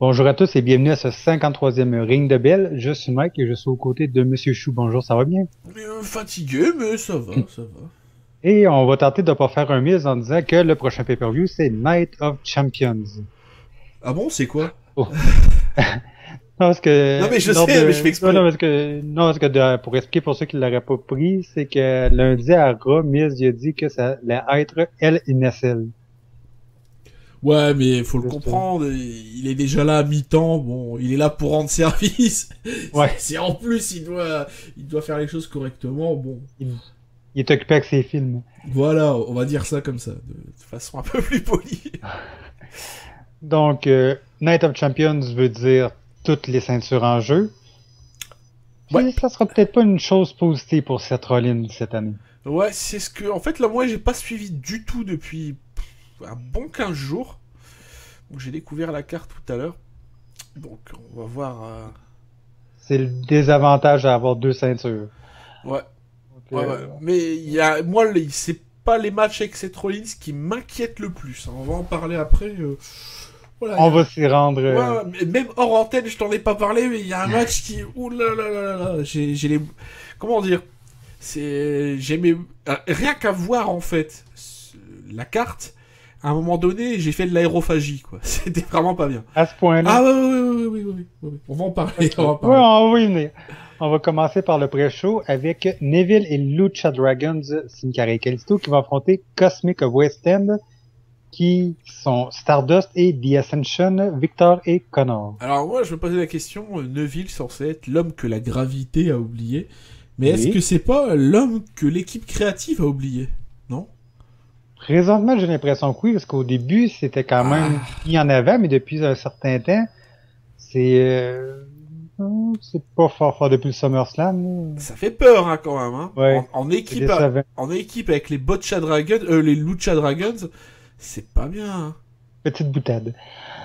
Bonjour à tous et bienvenue à ce 53e Ring de Bell. Je suis Mike et je suis aux côtés de Monsieur Chou. Bonjour, ça va bien? Fatigué, mais ça va, ça va. Et on va tenter de ne pas faire un mise en disant que le prochain pay-per-view, c'est Night of Champions. Ah bon, c'est quoi? Oh. Non, parce que... Non mais je sais, mais je fais exprès. Pour expliquer pour ceux qui ne l'auraient pas pris, c'est que lundi à Raw, Miz a dit que ça allait être Hell in a Cell. Ouais, mais faut le comprendre, il est déjà là à mi-temps, bon, il est là pour rendre service. Ouais. C'est en plus, il doit faire les choses correctement, bon. Il est occupé avec ses films. Voilà, on va dire ça comme ça, de façon un peu plus polie. Donc, Night of Champions veut dire toutes les ceintures en jeu. Puis, ouais. Ça sera peut-être pas une chose positive pour Seth Rollins cette année. Ouais, c'est ce que... En fait, là, moi, j'ai pas suivi du tout depuis un bon 15 jours. Donc, j'ai découvert la carte tout à l'heure. Donc, on va voir... C'est le désavantage à avoir deux ceintures. Ouais. Donc, ouais. Mais il y a... moi, c'est pas les matchs avec Seth Rollins qui m'inquiètent le plus. Hein. On va en parler après... Voilà, on va s'y rendre. Ouais, même hors antenne, je t'en ai pas parlé, mais il y a un match qui... Ouh là là là là, j'ai les... Comment dire? J'ai mes... Rien qu'à voir, en fait, la carte, à un moment donné, j'ai fait de l'aérophagie, quoi. C'était vraiment pas bien. À ce point-là? Ah oui. On va en parler, on va en parler. Ouais, on va y venir. On va commencer par le pré-show avec Neville et Lucha Dragons, Sin Cara et Kalisto, qui vont affronter Cosmic of West End, qui sont Stardust et The Ascension, Victor et Connor. Alors moi, je me posais la question, Neville censé être l'homme que la gravité a oublié, mais est-ce que c'est pas l'homme que l'équipe créative a oublié? Non? Présentement, j'ai l'impression que oui, parce qu'au début, c'était quand même... Il y en avait, mais depuis un certain temps, c'est pas fort depuis le SummerSlam. Ça fait peur, hein, quand même. Hein. Ouais, en équipe avec les Botcha Dragons, les Lucha Dragons, c'est pas bien. Hein. Petite boutade.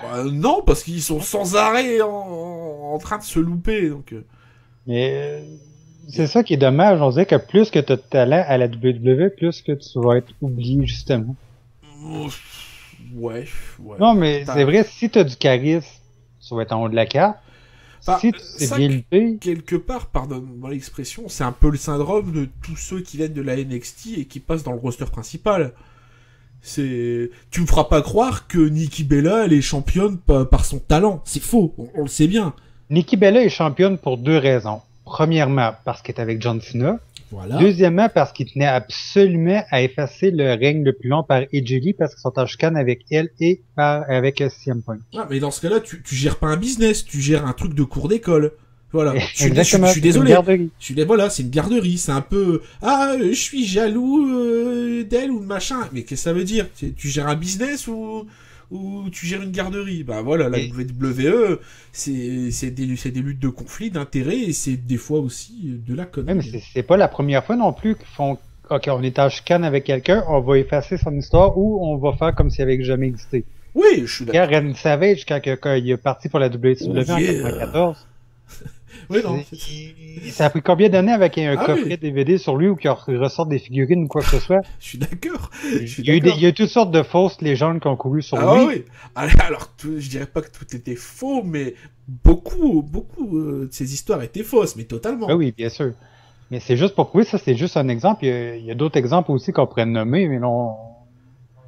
Bah, non, parce qu'ils sont sans arrêt en train de se louper. Donc. Mais c'est ça qui est dommage. On dirait que plus que tu as de talent à la WWE, plus que tu vas être oublié, justement. Ouais. Non, mais c'est vrai, si tu as du charisme, tu vas être en haut de la carte. Si tu bien lutté... Quelque part, pardonne-moi l'expression, c'est un peu le syndrome de tous ceux qui viennent de la NXT et qui passent dans le roster principal. Tu me feras pas croire que Nikki Bella, elle est championne par son talent. C'est faux, on le sait bien. Nikki Bella est championne pour deux raisons. Premièrement, parce qu'elle est avec John Cena. Voilà. Deuxièmement, parce qu'il tenait absolument à effacer le règne le plus long par AJ Lee parce qu'ils sont en chicane avec elle et avec CM Punk. Ah, mais dans ce cas-là, tu gères pas un business, tu gères un truc de cours d'école. Voilà. Exactement. Je suis désolé. Voilà, c'est une garderie. C'est un peu, je suis jaloux d'elle ou de machin. Mais qu'est-ce que ça veut dire? Tu gères un business ou tu gères une garderie? Bah voilà, la WWE, c'est des luttes de conflit, d'intérêts, et c'est des fois aussi de la connerie. Mais c'est pas la première fois non plus qu'ils font, ok, on est en chicane avec quelqu'un, on va effacer son histoire ou on va faire comme s'il avait jamais existé. Oui, je suis d'accord. Randy Savage, quand il est parti pour la WCW en 1994. Oui, non. Ça a pris combien d'années avec un coffret DVD sur lui ou qu'il ressort des figurines ou quoi que ce soit? Je suis d'accord. Il y a eu toutes sortes de fausses légendes qui ont couru sur lui. Oui. Alors, je dirais pas que tout était faux, mais beaucoup de ces histoires étaient fausses, mais totalement. Ah oui, bien sûr. Mais c'est juste pour prouver, ça c'est juste un exemple. Il y a d'autres exemples aussi qu'on pourrait nommer, mais non,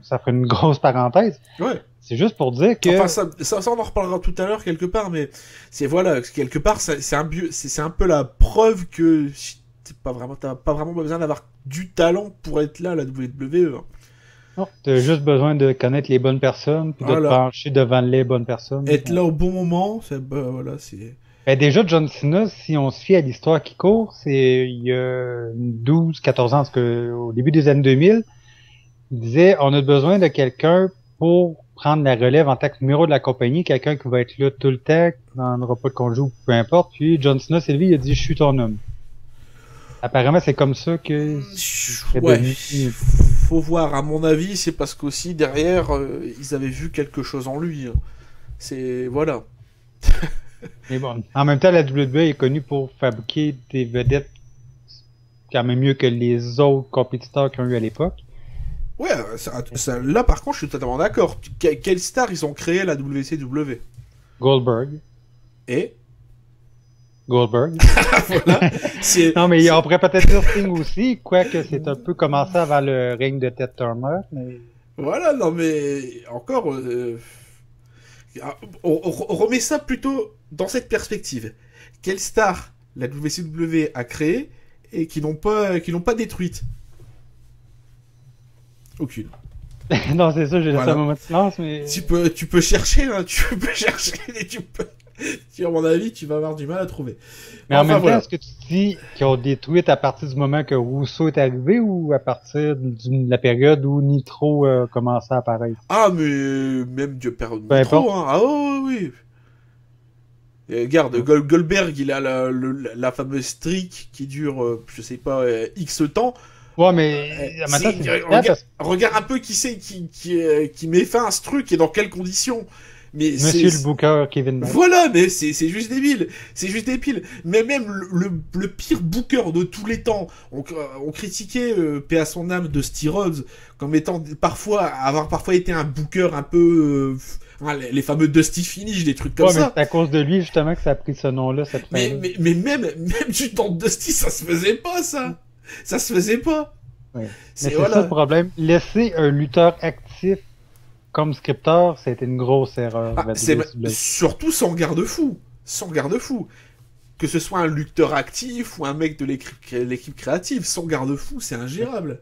ça ferait une grosse parenthèse. Ouais. C'est juste pour dire que... Enfin, ça on en reparlera tout à l'heure quelque part, mais c'est voilà, quelque part, c'est un peu la preuve que t'as pas vraiment besoin d'avoir du talent pour être là à la WWE. Hein. Non, t'as juste besoin de connaître les bonnes personnes, puis de te pencher devant les bonnes personnes. Être là au bon moment, voilà, c'est... Ben déjà, John Cena, si on se fie à l'histoire qui court, c'est il y a 12, 14 ans, parce que au début des années 2000, il disait, on a besoin de quelqu'un pour prendre la relève en tant que numéro de la compagnie, quelqu'un qui va être là tout le temps, qui n'aura pas de congé ou peu importe. Puis John Cena, c'est lui, il a dit, je suis ton homme. Apparemment, c'est comme ça que... Faut voir, à mon avis, c'est parce qu'aussi, derrière, ils avaient vu quelque chose en lui. C'est... Voilà. Mais bon, en même temps, la WWE est connue pour fabriquer des vedettes quand même mieux que les autres compétiteurs qu'ils ont eu à l'époque. Ouais, là par contre, je suis totalement d'accord. Quelle star ils ont créé la WCW? Goldberg. Et Goldberg. voilà. Non, mais on pourrait peut-être dire Sting aussi, quoique c'est un peu commencé avant le règne de Ted Turner. Mais... Voilà, non mais encore, on remet ça plutôt dans cette perspective. Quelle star la WCW a créé et qui n'ont pas détruite? Aucune. Non, c'est ça, j'ai laissé Voilà. un moment de silence, mais... Tu peux chercher, hein, tu peux chercher, et à mon avis, tu vas avoir du mal à trouver. Mais en même temps, voilà. est-ce que tu dis qu'ils ont détruit à partir du moment que Rousseau est arrivé ou à partir de la période où Nitro a commencé à apparaître? Ah, mais même Dieu père Peu Nitro, importe. hein. Ah oh, oui. Et regarde, Goldberg, il a la fameuse streak qui dure, je sais pas, X temps. Ouais, mais maintenant, c'est différent parce Regarde un peu qui c'est qui met fin à ce truc et dans quelles conditions. Mais que Monsieur le Booker, Kevin Nash. voilà, mais c'est juste débile. C'est juste débile. Mais même le pire booker de tous les temps, on critiquait paix à son âme de Steve Rhodes comme étant avoir parfois été un booker un peu les fameux Dusty Finish, des trucs comme Ouais, mais ça. c'est à cause de lui justement que ça a pris ce nom-là cette fin. Mais même du temps de Dusty, ça se faisait pas ça. Ça se faisait pas. Ouais. Mais c'est ça le problème. Laisser un lutteur actif comme scripteur, c'était une grosse erreur. Surtout sans garde-fou. Sans garde-fou. Que ce soit un lutteur actif ou un mec de l'équipe créative, sans garde-fou, c'est ingérable.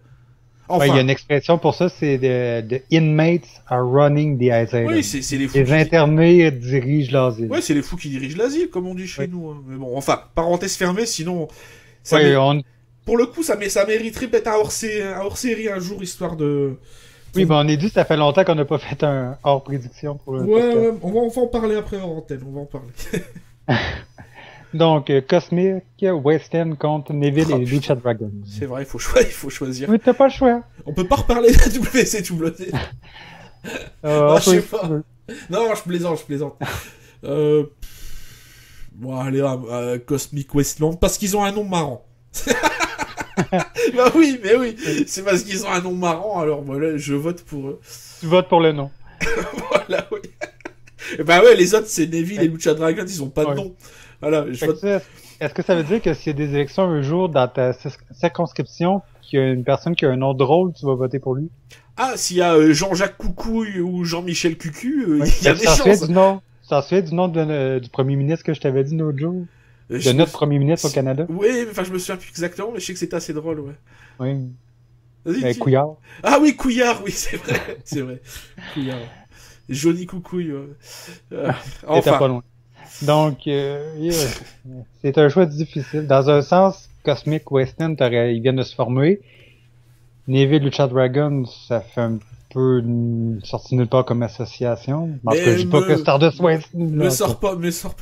Enfin, il y a une expression pour ça, c'est the inmates are running the asylum. Oui, c'est les fous. Les internés dirigent l'asile. Oui, c'est les fous qui dirigent l'asile, comme on dit chez nous. Hein. Mais bon, enfin, parenthèse fermée, sinon... Pour le coup, ça mériterait peut-être un hors-série un jour, histoire de... Oui, ben on est dit, ça fait longtemps qu'on n'a pas fait un hors-prédiction pour le ouais, on va en parler après en antenne, on va en parler. Donc, Cosmic West End contre Neville et Lucha Dragon. C'est vrai, il faut choisir. Oui, t'as pas le choix. On peut pas reparler de la WCW. Non, je sais pas. Non, je plaisante. Bon, allez, Cosmic Westland, parce qu'ils ont un nom marrant. Bah oui, c'est parce qu'ils ont un nom marrant, alors voilà, je vote pour eux. Tu votes pour le nom. Voilà, oui. Bah ouais, les autres, c'est Neville et Lucha Dragon, ils ont pas de nom. Voilà, est-ce que ça veut dire que s'il y a des élections un jour dans ta circonscription, qu'il y a une personne qui a un nom drôle, tu vas voter pour lui? Ah, s'il y a Jean-Jacques Coucouille ou Jean-Michel Cucu, il y a des chances. Ça se fait du nom du premier ministre que je t'avais dit l'autre jour? De notre premier ministre au Canada? Oui, enfin, je me souviens plus exactement, mais je sais que c'était assez drôle, ouais. Oui. Mais Couillard. Ah oui, Couillard, oui, c'est vrai. Couillard. Johnny Coucouille, enfin. Pas loin. Donc, c'est un choix difficile. Dans un sens, Cosmic West End, ils viennent de se former. Neville Lucha Dragon, ça fait un peu une sortie nulle part comme association. En tout cas, je dis pas que Stardust West. Me sors pas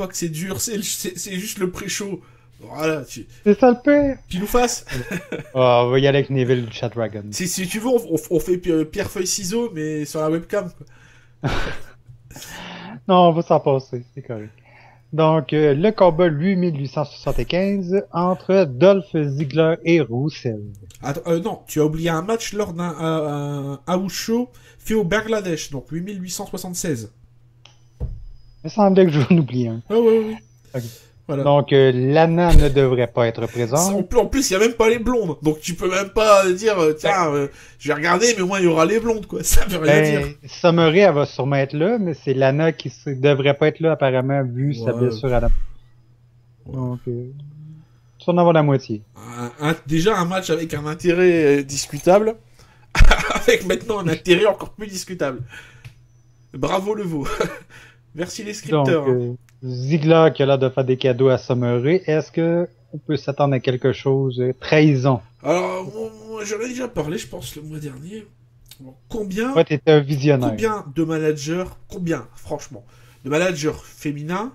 que c'est dur, c'est juste le pré-show. Voilà, c'est ça le pire. Pile ou face. On va y aller avec Neville Lucha Dragon. Si tu veux, on fait pierre feuille ciseaux, mais sur la webcam. Quoi. Non, on va s'en passer, c'est correct. Donc, le combat 8875 entre Dolph Ziggler et Rusev. Attends, non, tu as oublié un match lors d'un house show fait au Bangladesh, donc 8876. Il me semblait que je vais en oublier un. Ah ouais. Okay. Voilà. Donc, Lana ne devrait pas être présente. En plus, il n'y a même pas les blondes. Donc, tu peux même pas dire, tiens, je vais regarder, mais au moins, il y aura les blondes, quoi. Ça veut rien dire. Summeray, elle va sûrement être là, mais c'est Lana qui devrait pas être là, apparemment, vu sa blessure à la... Donc, tu vas en avoir la moitié. Déjà, un match avec un intérêt discutable, avec maintenant un intérêt encore plus discutable. Bravo, le veau. Merci les scripteurs. Donc, Ziggler qui a l'air de faire des cadeaux à Summeray, est-ce que on peut s'attendre à quelque chose? Trahison. Alors, moi, j'en ai déjà parlé, je pense, le mois dernier. Bon, combien... Ouais, t'étais un visionnaire. Combien, franchement, de managers féminins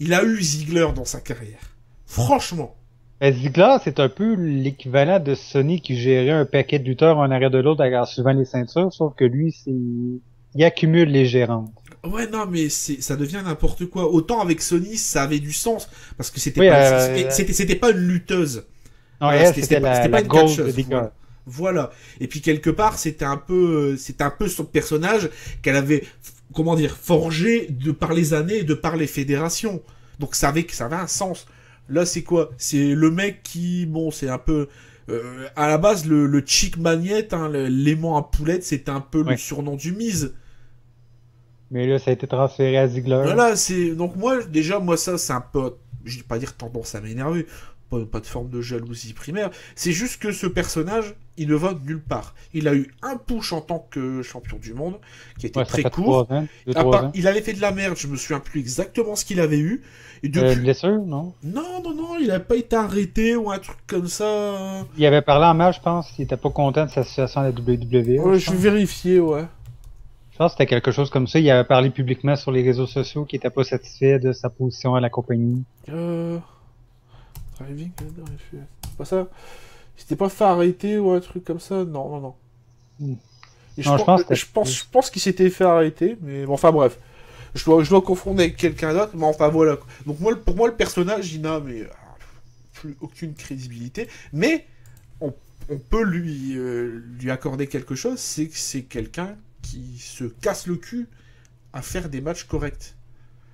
il a eu Ziggler dans sa carrière? Franchement. Ziggler, c'est un peu l'équivalent de Sony qui gérait un paquet de lutteurs en arrière de l'autre en suivant les ceintures, sauf que lui, il accumule les gérantes. Ouais, non, mais ça devient n'importe quoi. Autant avec Sony, ça avait du sens, parce que c'était pas une lutteuse. Non, c'était pas une catcheuse. Voilà. Et puis quelque part, c'était un peu son personnage qu'elle avait comment dire, forgé de par les années et de par les fédérations. Donc ça avait un sens. Là, c'est quoi? C'est le mec qui, bon, c'est un peu... à la base, le Chick Magnette, hein, l'aimant à poulette, c'était un peu le surnom du Miz. Mais là, ça a été transféré à Ziggler. Voilà, c'est... Donc moi, déjà, ça, c'est un peu... Je vais pas dire tendance à m'énerver. Pas de forme de jalousie primaire. C'est juste que ce personnage, il ne va nulle part. Il a eu un push en tant que champion du monde, qui était très court. 3 ans. Il avait fait de la merde, je me souviens plus exactement ce qu'il avait eu. Et depuis... blessure, non? Non, il a pas été arrêté ou un truc comme ça. Il avait parlé en mal, je pense. Il était pas content de sa situation à la WWE. Ouais, je vais vérifier, ouais. Je pense que c'était quelque chose comme ça. Il avait parlé publiquement sur les réseaux sociaux qu'il était pas satisfait de sa position à la compagnie. Driving, c'est pas ça. Il s'était pas fait arrêter ou un truc comme ça. Non. Je pense qu'il s'était fait arrêter, mais bon, enfin bref. Je dois confondre avec quelqu'un d'autre, mais enfin voilà. Donc pour moi, le personnage, il n'a plus aucune crédibilité, mais on peut lui accorder quelque chose, c'est que c'est quelqu'un qui se casse le cul à faire des matchs corrects.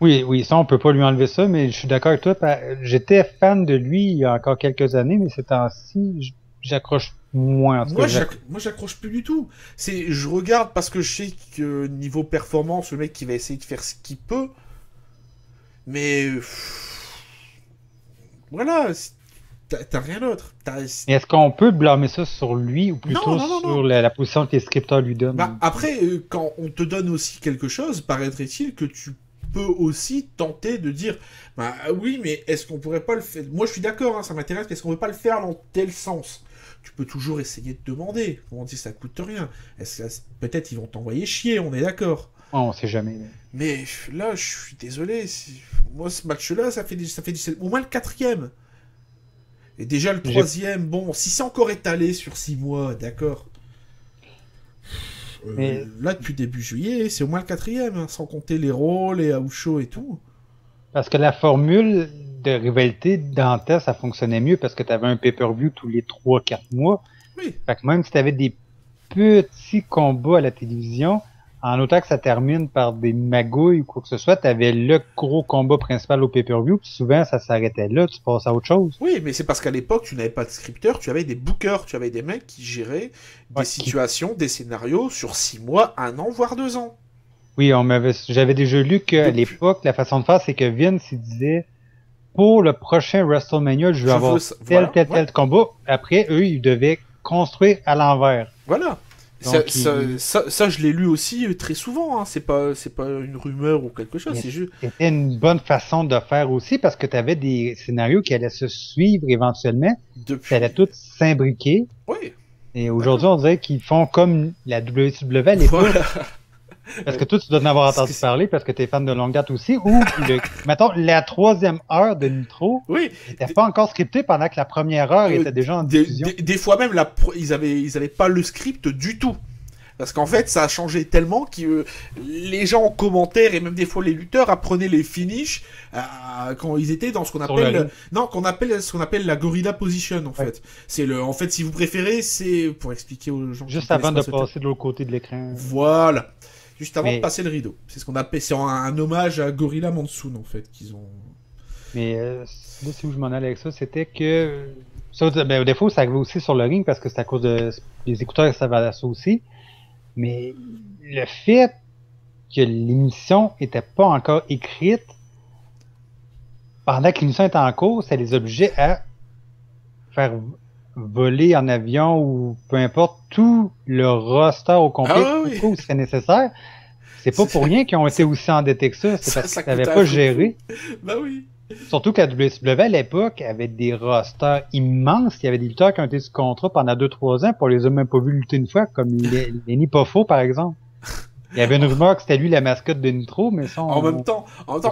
Oui, ça, on peut pas lui enlever ça, mais je suis d'accord avec toi. J'étais fan de lui il y a encore quelques années, mais ces temps-ci, j'accroche moins. Moi, j'accroche plus du tout. Je regarde parce que je sais que niveau performance, le mec, il va essayer de faire ce qu'il peut. Mais... voilà, t'as rien d'autre. Est-ce qu'on peut blâmer ça sur lui ou plutôt sur la position que les scripteurs lui donnent? Après, quand on te donne aussi quelque chose, paraîtrait-il que tu peux aussi tenter de dire oui, mais est-ce qu'on pourrait pas le faire? Moi, je suis d'accord, hein, ça m'intéresse, mais est-ce qu'on peut pas le faire dans tel sens? Tu peux toujours essayer de demander. On dit ça coûte rien. Peut-être ils vont t'envoyer chier, on est d'accord. On sait jamais. Mais là, je suis désolé. Moi, ce match-là, ça fait au moins le 4e. Et déjà le 3e, bon, si c'est encore étalé sur 6 mois, d'accord. Là, depuis début juillet, c'est au moins le 4e, hein, sans compter les rôles, les house shows et tout. Parce que la formule de rivalité dantesque, ça fonctionnait mieux parce que tu avais un pay-per-view tous les 3-4 mois. Oui. Fait que même si tu avais des petits combats à la télévision, en autant que ça termine par des magouilles ou quoi que ce soit, tu avais le gros combat principal au pay-per-view, puis souvent ça s'arrêtait là, tu passes à autre chose. Oui, mais c'est parce qu'à l'époque, tu n'avais pas de scripteur, tu avais des bookers, tu avais des mecs qui géraient des situations, des scénarios sur 6 mois, 1 an, voire 2 ans. Oui, j'avais déjà lu qu'à l'époque, la façon de faire, c'est que Vince, il disait, pour le prochain WrestleMania, je veux avoir tel combat. Après, eux, ils devaient construire à l'envers. Voilà. Donc, ça, je l'ai lu aussi très souvent. Hein. C'est pas une rumeur ou quelque chose. C'est juste. C'était une bonne façon de faire aussi parce que tu avais des scénarios qui allaient se suivre éventuellement. Ça allait tout s'imbriquer. Oui. Et aujourd'hui, on dirait qu'ils font comme la WCW à l'époque. Voilà. Parce que toi, tu dois en avoir entendu parler parce que tu es fan de longue date aussi. Ou, mettons, la 3e heure de Nitro n'était pas encore scriptée pendant que la première heure était déjà en diffusion. Des fois même, ils avaient pas le script du tout. Parce qu'en fait, ça a changé tellement que les gens en commentaire et même des fois les lutteurs apprenaient les finishes quand ils étaient dans ce qu'on appelle ce qu'on appelle la gorilla position en fait. C'est en fait, si vous préférez, c'est pour expliquer aux gens juste avant de passer de l'autre côté de l'écran. Voilà. Juste avant de passer le rideau. C'est ce qu'on appelle, c'est un hommage à Gorilla Monsoon en fait qu'ils ont. Mais là, c'est où je m'en allais avec ça, c'était que ça, au défaut, ça arrivait aussi sur le ring parce que c'est à cause des écouteurs, ça va ça aussi. Mais le fait que l'émission était pas encore écrite pendant que l'émission était en cours, ça les obligeait à faire voler en avion ou peu importe tout le roster au complet où ce serait nécessaire. C'est pas pour rien qu'ils ont été aussi endettés que ça. C'est parce qu'ils n'avaient pas géré. Ben oui. Surtout que la WCW à l'époque avait des rosters immenses. Il y avait des lutteurs qui ont été sous contrat pendant 2-3 ans, puis on les a même pas vus lutter une fois, comme Lenny Poffo par exemple. Il y avait une rumeur que c'était lui la mascotte de Nitro, mais ça... En même temps,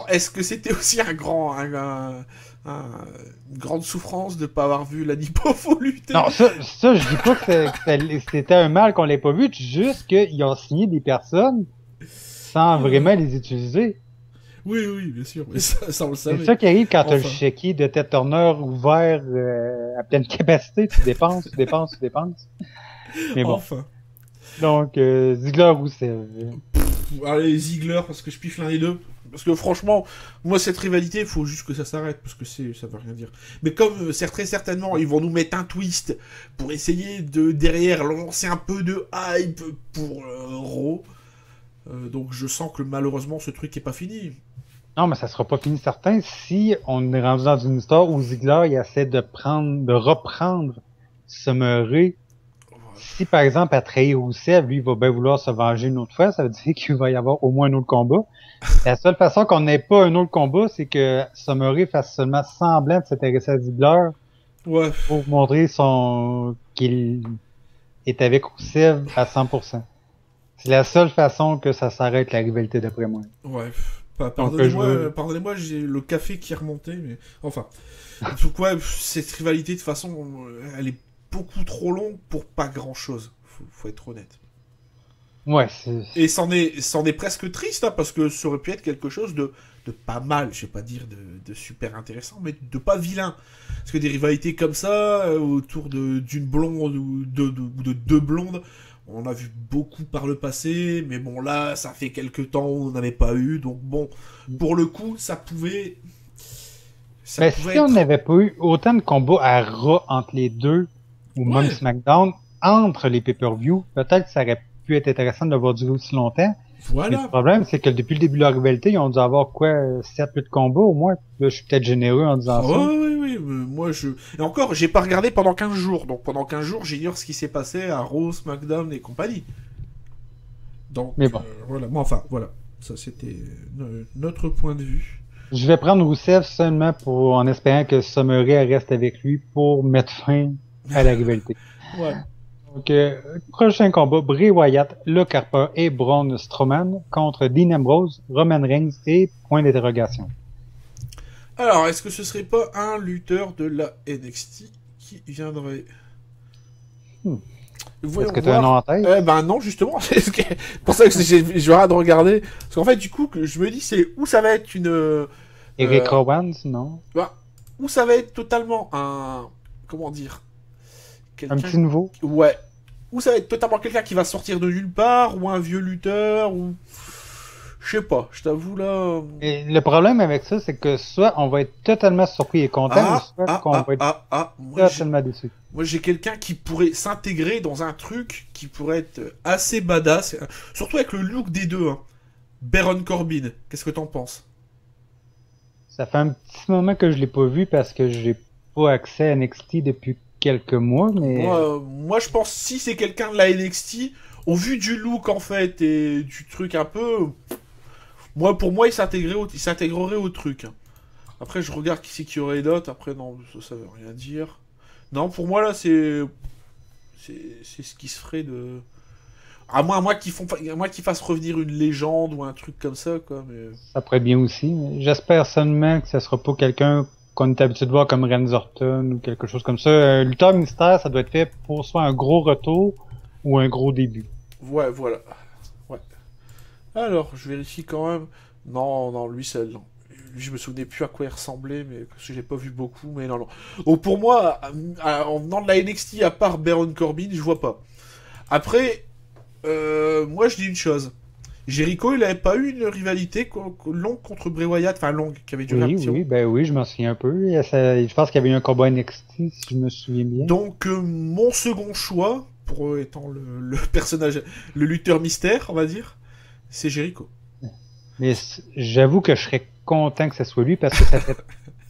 est-ce que c'était aussi une grande souffrance de pas avoir vu Lenny Poffo lutter? Non, ça, je dis pas que c'était un mal qu'on l'ait pas vu, juste qu'ils ont signé des personnes sans vraiment les utiliser. Oui, bien sûr, mais ça on le savait. C'est ça qui arrive quand t'as le chéquier de Ted Turner ouvert à pleine capacité, tu dépenses. Mais bon. Enfin. Donc, Ziggler Rousseff. allez, Ziggler, parce que je piffe l'un des deux. Parce que franchement, moi, cette rivalité, il faut juste que ça s'arrête, parce que ça veut rien dire. Mais comme très certainement, ils vont nous mettre un twist pour essayer de, derrière, lancer un peu de hype pour Raw. Donc je sens que malheureusement, ce truc est pas fini. Non, mais ça sera pas fini certain si on est rendu dans une histoire où Ziggler il essaie de reprendre Summer Rae. Si par exemple à trahir Rousseff, lui il va bien vouloir se venger une autre fois, ça veut dire qu'il va y avoir au moins un autre combat. La seule façon qu'on n'ait pas un autre combat, c'est que Summer Rae fasse seulement semblant de s'intéresser à Ziggler pour montrer qu'il est avec Rousseff à 100%. C'est la seule façon que ça s'arrête la rivalité d'après moi. Ouais. Pardonnez-moi, j'ai le café qui est remonté, mais enfin. Donc, ouais, cette rivalité, de toute façon, elle est beaucoup trop longue pour pas grand-chose. Faut être honnête. Ouais, et c'en est presque triste, hein, parce que ça aurait pu être quelque chose de pas mal, je vais pas dire de super intéressant, mais de pas vilain. Parce que des rivalités comme ça, autour d'une blonde ou de deux blondes, on a vu beaucoup par le passé, mais bon, là, ça fait quelques temps où on n'avait pas eu, donc bon, pour le coup, ça pouvait... si on n'avait pas eu autant de combats à Raw entre les deux, ou même SmackDown, entre les pay-per-view, peut-être que ça aurait pu être intéressant de l'avoir duré aussi longtemps. Voilà. Mais le problème, c'est que depuis le début de la rivalité, ils ont dû avoir 7-8 combats au moins. Là, je suis peut-être généreux en disant ça. Oui, moi et encore, j'ai pas regardé pendant 15 jours, donc pendant 15 jours, j'ignore ce qui s'est passé à Raw, SmackDown et compagnie. Donc, mais bon. Voilà, voilà. Ça, c'était notre point de vue. Je vais prendre Rousseff seulement en espérant que Summer Rae reste avec lui pour mettre fin à la rivalité. Ouais. Donc, prochain combat, Bray Wyatt, Luke Harper et Braun Strowman contre Dean Ambrose, Roman Reigns et point d'interrogation. Alors, est-ce que ce serait pas un lutteur de la NXT qui viendrait Est-ce que tu as un nom en tête? Ben non, justement. C'est pour ça que j'ai hâte de regarder. Parce qu'en fait, du coup, je me dis, c'est où ça va être une... Eric Rowan, non? Ben, où ça va être totalement un... Comment dire? Un petit nouveau? Ouais. Ou ça va être totalement quelqu'un qui va sortir de nulle part, ou un vieux lutteur, ou... Je sais pas, je t'avoue là... Et le problème avec ça, c'est que soit on va être totalement surpris et content, ou soit qu'on va être totalement déçu. Moi j'ai quelqu'un qui pourrait s'intégrer dans un truc qui pourrait être assez badass, surtout avec le look des deux. Hein. Baron Corbin, qu'est-ce que t'en penses? Ça fait un petit moment que je l'ai pas vu parce que j'ai pas accès à NXT depuis quelques mois, mais... Moi je pense si c'est quelqu'un de la NXT, au vu du look en fait et du truc un peu... pour moi il s'intégrerait au truc. Après je regarde qui c'est qu'il y aurait d'autres, après non, ça veut rien dire. Non, pour moi là c'est ce qui se ferait de... À moins qu'ils fassent revenir une légende ou un truc comme ça, quoi. Mais... Ça pourrait bien aussi. J'espère seulement que ça sera pas quelqu'un qu'on est habitué de voir comme Randy Orton ou quelque chose comme ça. Lutteur mystère, ça doit être fait pour soit un gros retour ou un gros début. Ouais, voilà. Ouais. Alors, je vérifie quand même. Non, lui, non. Lui, je me souvenais plus à quoi il ressemblait, mais parce que j'ai pas vu beaucoup, mais non. Donc, pour moi, en venant de la NXT, à part Baron Corbin, je vois pas. Après, moi, je dis une chose. Jericho, il avait pas eu une rivalité longue contre Bray Wyatt, enfin longue, qui avait duré un petit moment. Oui, je m'en souviens un peu. Je pense qu'il y avait eu un combat NXT, si je me souviens bien. Donc, mon second choix, pour étant le personnage, le lutteur mystère, on va dire, c'est Jericho. Mais j'avoue que je serais content que ce soit lui, parce que ça fait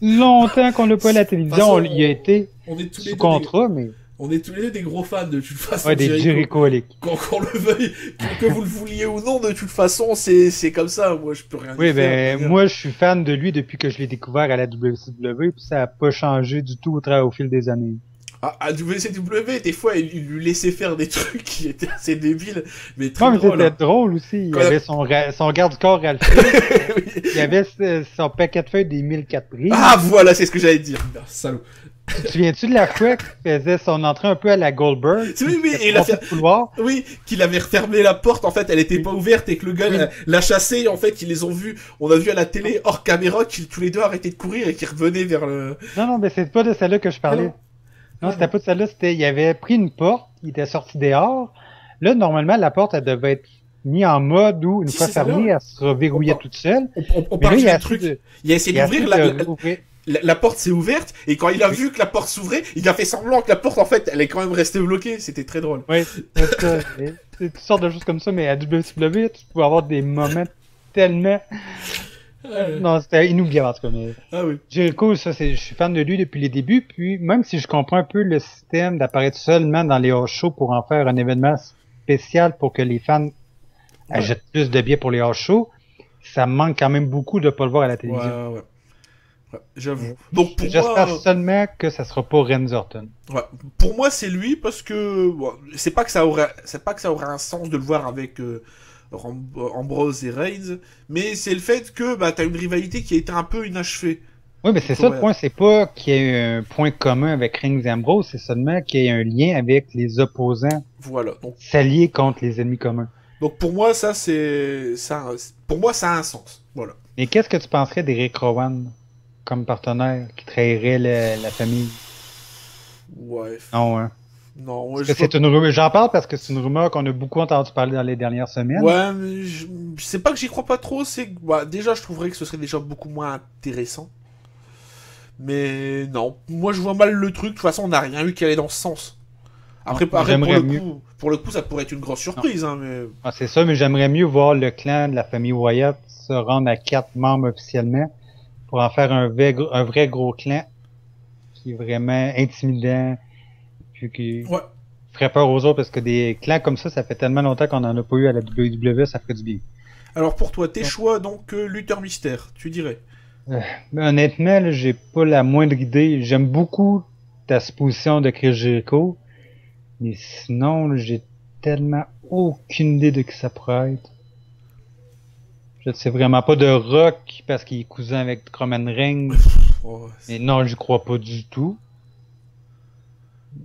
longtemps qu'on l'a pas à la télévision. Il a été sous contrat, mais... On est tous les deux des gros fans de toute façon. Ouais, des Jericho-holiques. Qu'on le veuille, que vous le vouliez ou non, de toute façon, c'est comme ça. Moi, je peux rien dire. Oui, ben, moi, je suis fan de lui depuis que je l'ai découvert à la WCW, puis ça a pas changé du tout au fil des années. À WCW, des fois, il lui laissait faire des trucs qui étaient assez débiles, mais très drôles. Non, mais c'était drôle aussi. Il avait son garde-corps Alfred. Oui. Il avait son paquet de feuilles des 1004 prises. Ah, voilà, c'est ce que j'allais dire. Salaud. Tu te souviens-tu de la fois qu'il faisait son entrée un peu à la Goldberg? Oui, et oui, qu'il avait refermé la porte, en fait, elle était pas ouverte et que le gars l'a chassé, en fait, ils les ont vus, on a vu à la télé, hors caméra, qu'ils tous les deux arrêtaient de courir et qu'ils revenaient vers le... Non, mais c'est pas de celle-là que je parlais. Non, c'était pas de celle-là, il avait pris une porte, il était sorti dehors. Là, normalement, la porte, elle devait être mis en mode où, une Si, fois c'est ça, fermée, ouais. elle se reverrouillait toute seule. On Mais là, parle il y a du truc. assez de... Il a essayé il y a d'ouvrir, assez de rouvrir. la porte s'est ouverte, et quand il a vu que la porte s'ouvrait, il a fait semblant que la porte, en fait, elle est quand même restée bloquée. C'était très drôle. Oui, c'est ça. Et c'est toutes sortes de choses comme ça, mais à WCW, tu peux avoir des moments tellement... Non, c'était inoubliable en tout cas, mais... Ah oui. Jericho, ça, je suis fan de lui depuis les débuts, puis même si je comprends un peu le système d'apparaître seulement dans les house-shows pour en faire un événement spécial pour que les fans achètent plus de billets pour les house-shows, ça me manque quand même beaucoup de pas le voir à la télévision. Ouais, j'avoue. Donc pour J'espère moi, seulement que ça sera pas Randy Orton. pour moi c'est lui parce que bon, c'est pas que ça aurait un sens de le voir avec Ambrose et Reigns, mais c'est le fait que bah t'as une rivalité qui a été un peu inachevée. Oui, mais c'est ça le point, c'est pas qu'il y ait un point commun avec Reigns et Ambrose, c'est seulement qu'il y ait un lien avec les opposants. Voilà. Donc s'allier contre les ennemis communs. Donc pour moi ça pour moi ça a un sens. Voilà. Mais qu'est-ce que tu penserais d'Eric Rowan comme partenaire qui trahirait la famille? Ouais. Non, hein. Non, ouais, c'est une rumeur. J'en parle parce que c'est une rumeur qu'on a beaucoup entendu parler dans les dernières semaines. Ouais, mais c'est pas que j'y crois pas trop, c'est que bah, déjà je trouverais que ce serait déjà beaucoup moins intéressant. Mais non, moi je vois mal le truc, de toute façon on n'a rien eu qui allait dans ce sens. Après, pour le coup, ça pourrait être une grosse surprise. Hein, mais... Ah, c'est ça, mais j'aimerais mieux voir le clan de la famille Wyatt se rendre à 4 membres officiellement pour en faire un vrai gros clan qui est vraiment intimidant, puis qui ferait peur aux autres, parce que des clans comme ça fait tellement longtemps qu'on en a pas eu à la WWE, ça ferait du bien. Alors pour toi, tes choix, donc Luther Mystère, tu dirais? Honnêtement, là, j'ai pas la moindre idée. J'aime beaucoup ta supposition de Chris Jericho, mais sinon, là, j'ai tellement aucune idée de qui ça pourrait être. Je ne sais vraiment pas de Rock parce qu'il est cousin avec Roman Reigns. Mais non, j'y crois pas du tout.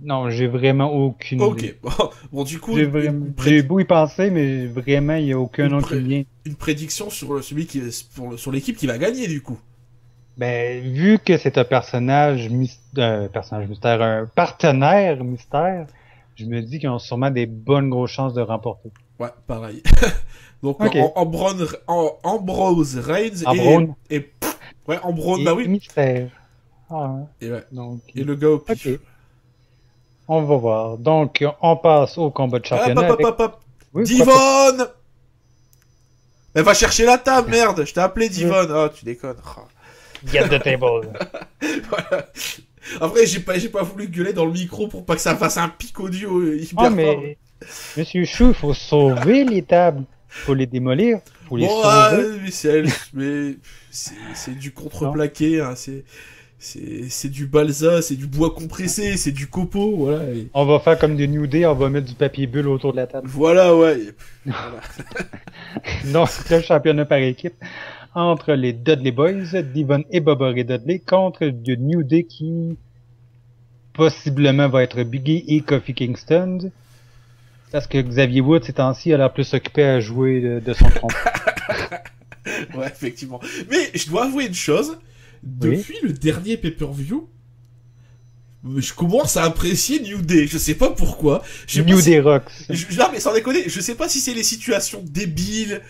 Non, j'ai vraiment aucune idée. Ok, bon du coup... J'ai beau y penser, mais vraiment, il n'y a aucun nom qui me vient. Une prédiction sur sur l'équipe qui va gagner, du coup. Ben, vu que c'est un personnage mystère, un partenaire mystère, je me dis qu'ils ont sûrement des bonnes grosses chances de remporter. Ouais, pareil. Donc, Ambrose Reigns ouais, Ambrose, bah oui. Mystère. Et, ouais. Donc, et le gars au pif. Okay. On va voir. Donc, on passe au combat de championnat. Oui, Divonne! Elle va chercher la table, merde! Je t'ai appelé Divonne. Oh, tu déconnes. Get the table. Voilà. Après, j'ai pas voulu gueuler dans le micro pour pas que ça fasse un pic audio hyper fort. Monsieur Chou, il faut sauver les tables. Faut les démolir. Faut les sauver. Mais c'est du contreplaqué, hein, c'est du balsa, c'est du bois compressé, c'est du copeau, voilà. Et... On va faire comme des New Day, on va mettre du papier bulle autour de la table. Voilà, ouais. Voilà. Donc, le championnat par équipe entre les Dudley Boys, Devon et Bubba Ray Dudley, contre le New Day qui possiblement va être Biggie et Kofi Kingston. Parce que Xavier Woods, ces temps-ci, a l'air plus occupé à jouer de son trompe. Ouais, effectivement. Mais je dois avouer une chose. Depuis le dernier pay-per-view, je commence à apprécier New Day. Je sais pas pourquoi. New Day Rocks. Non, mais sans déconner, je sais pas si c'est les situations débiles.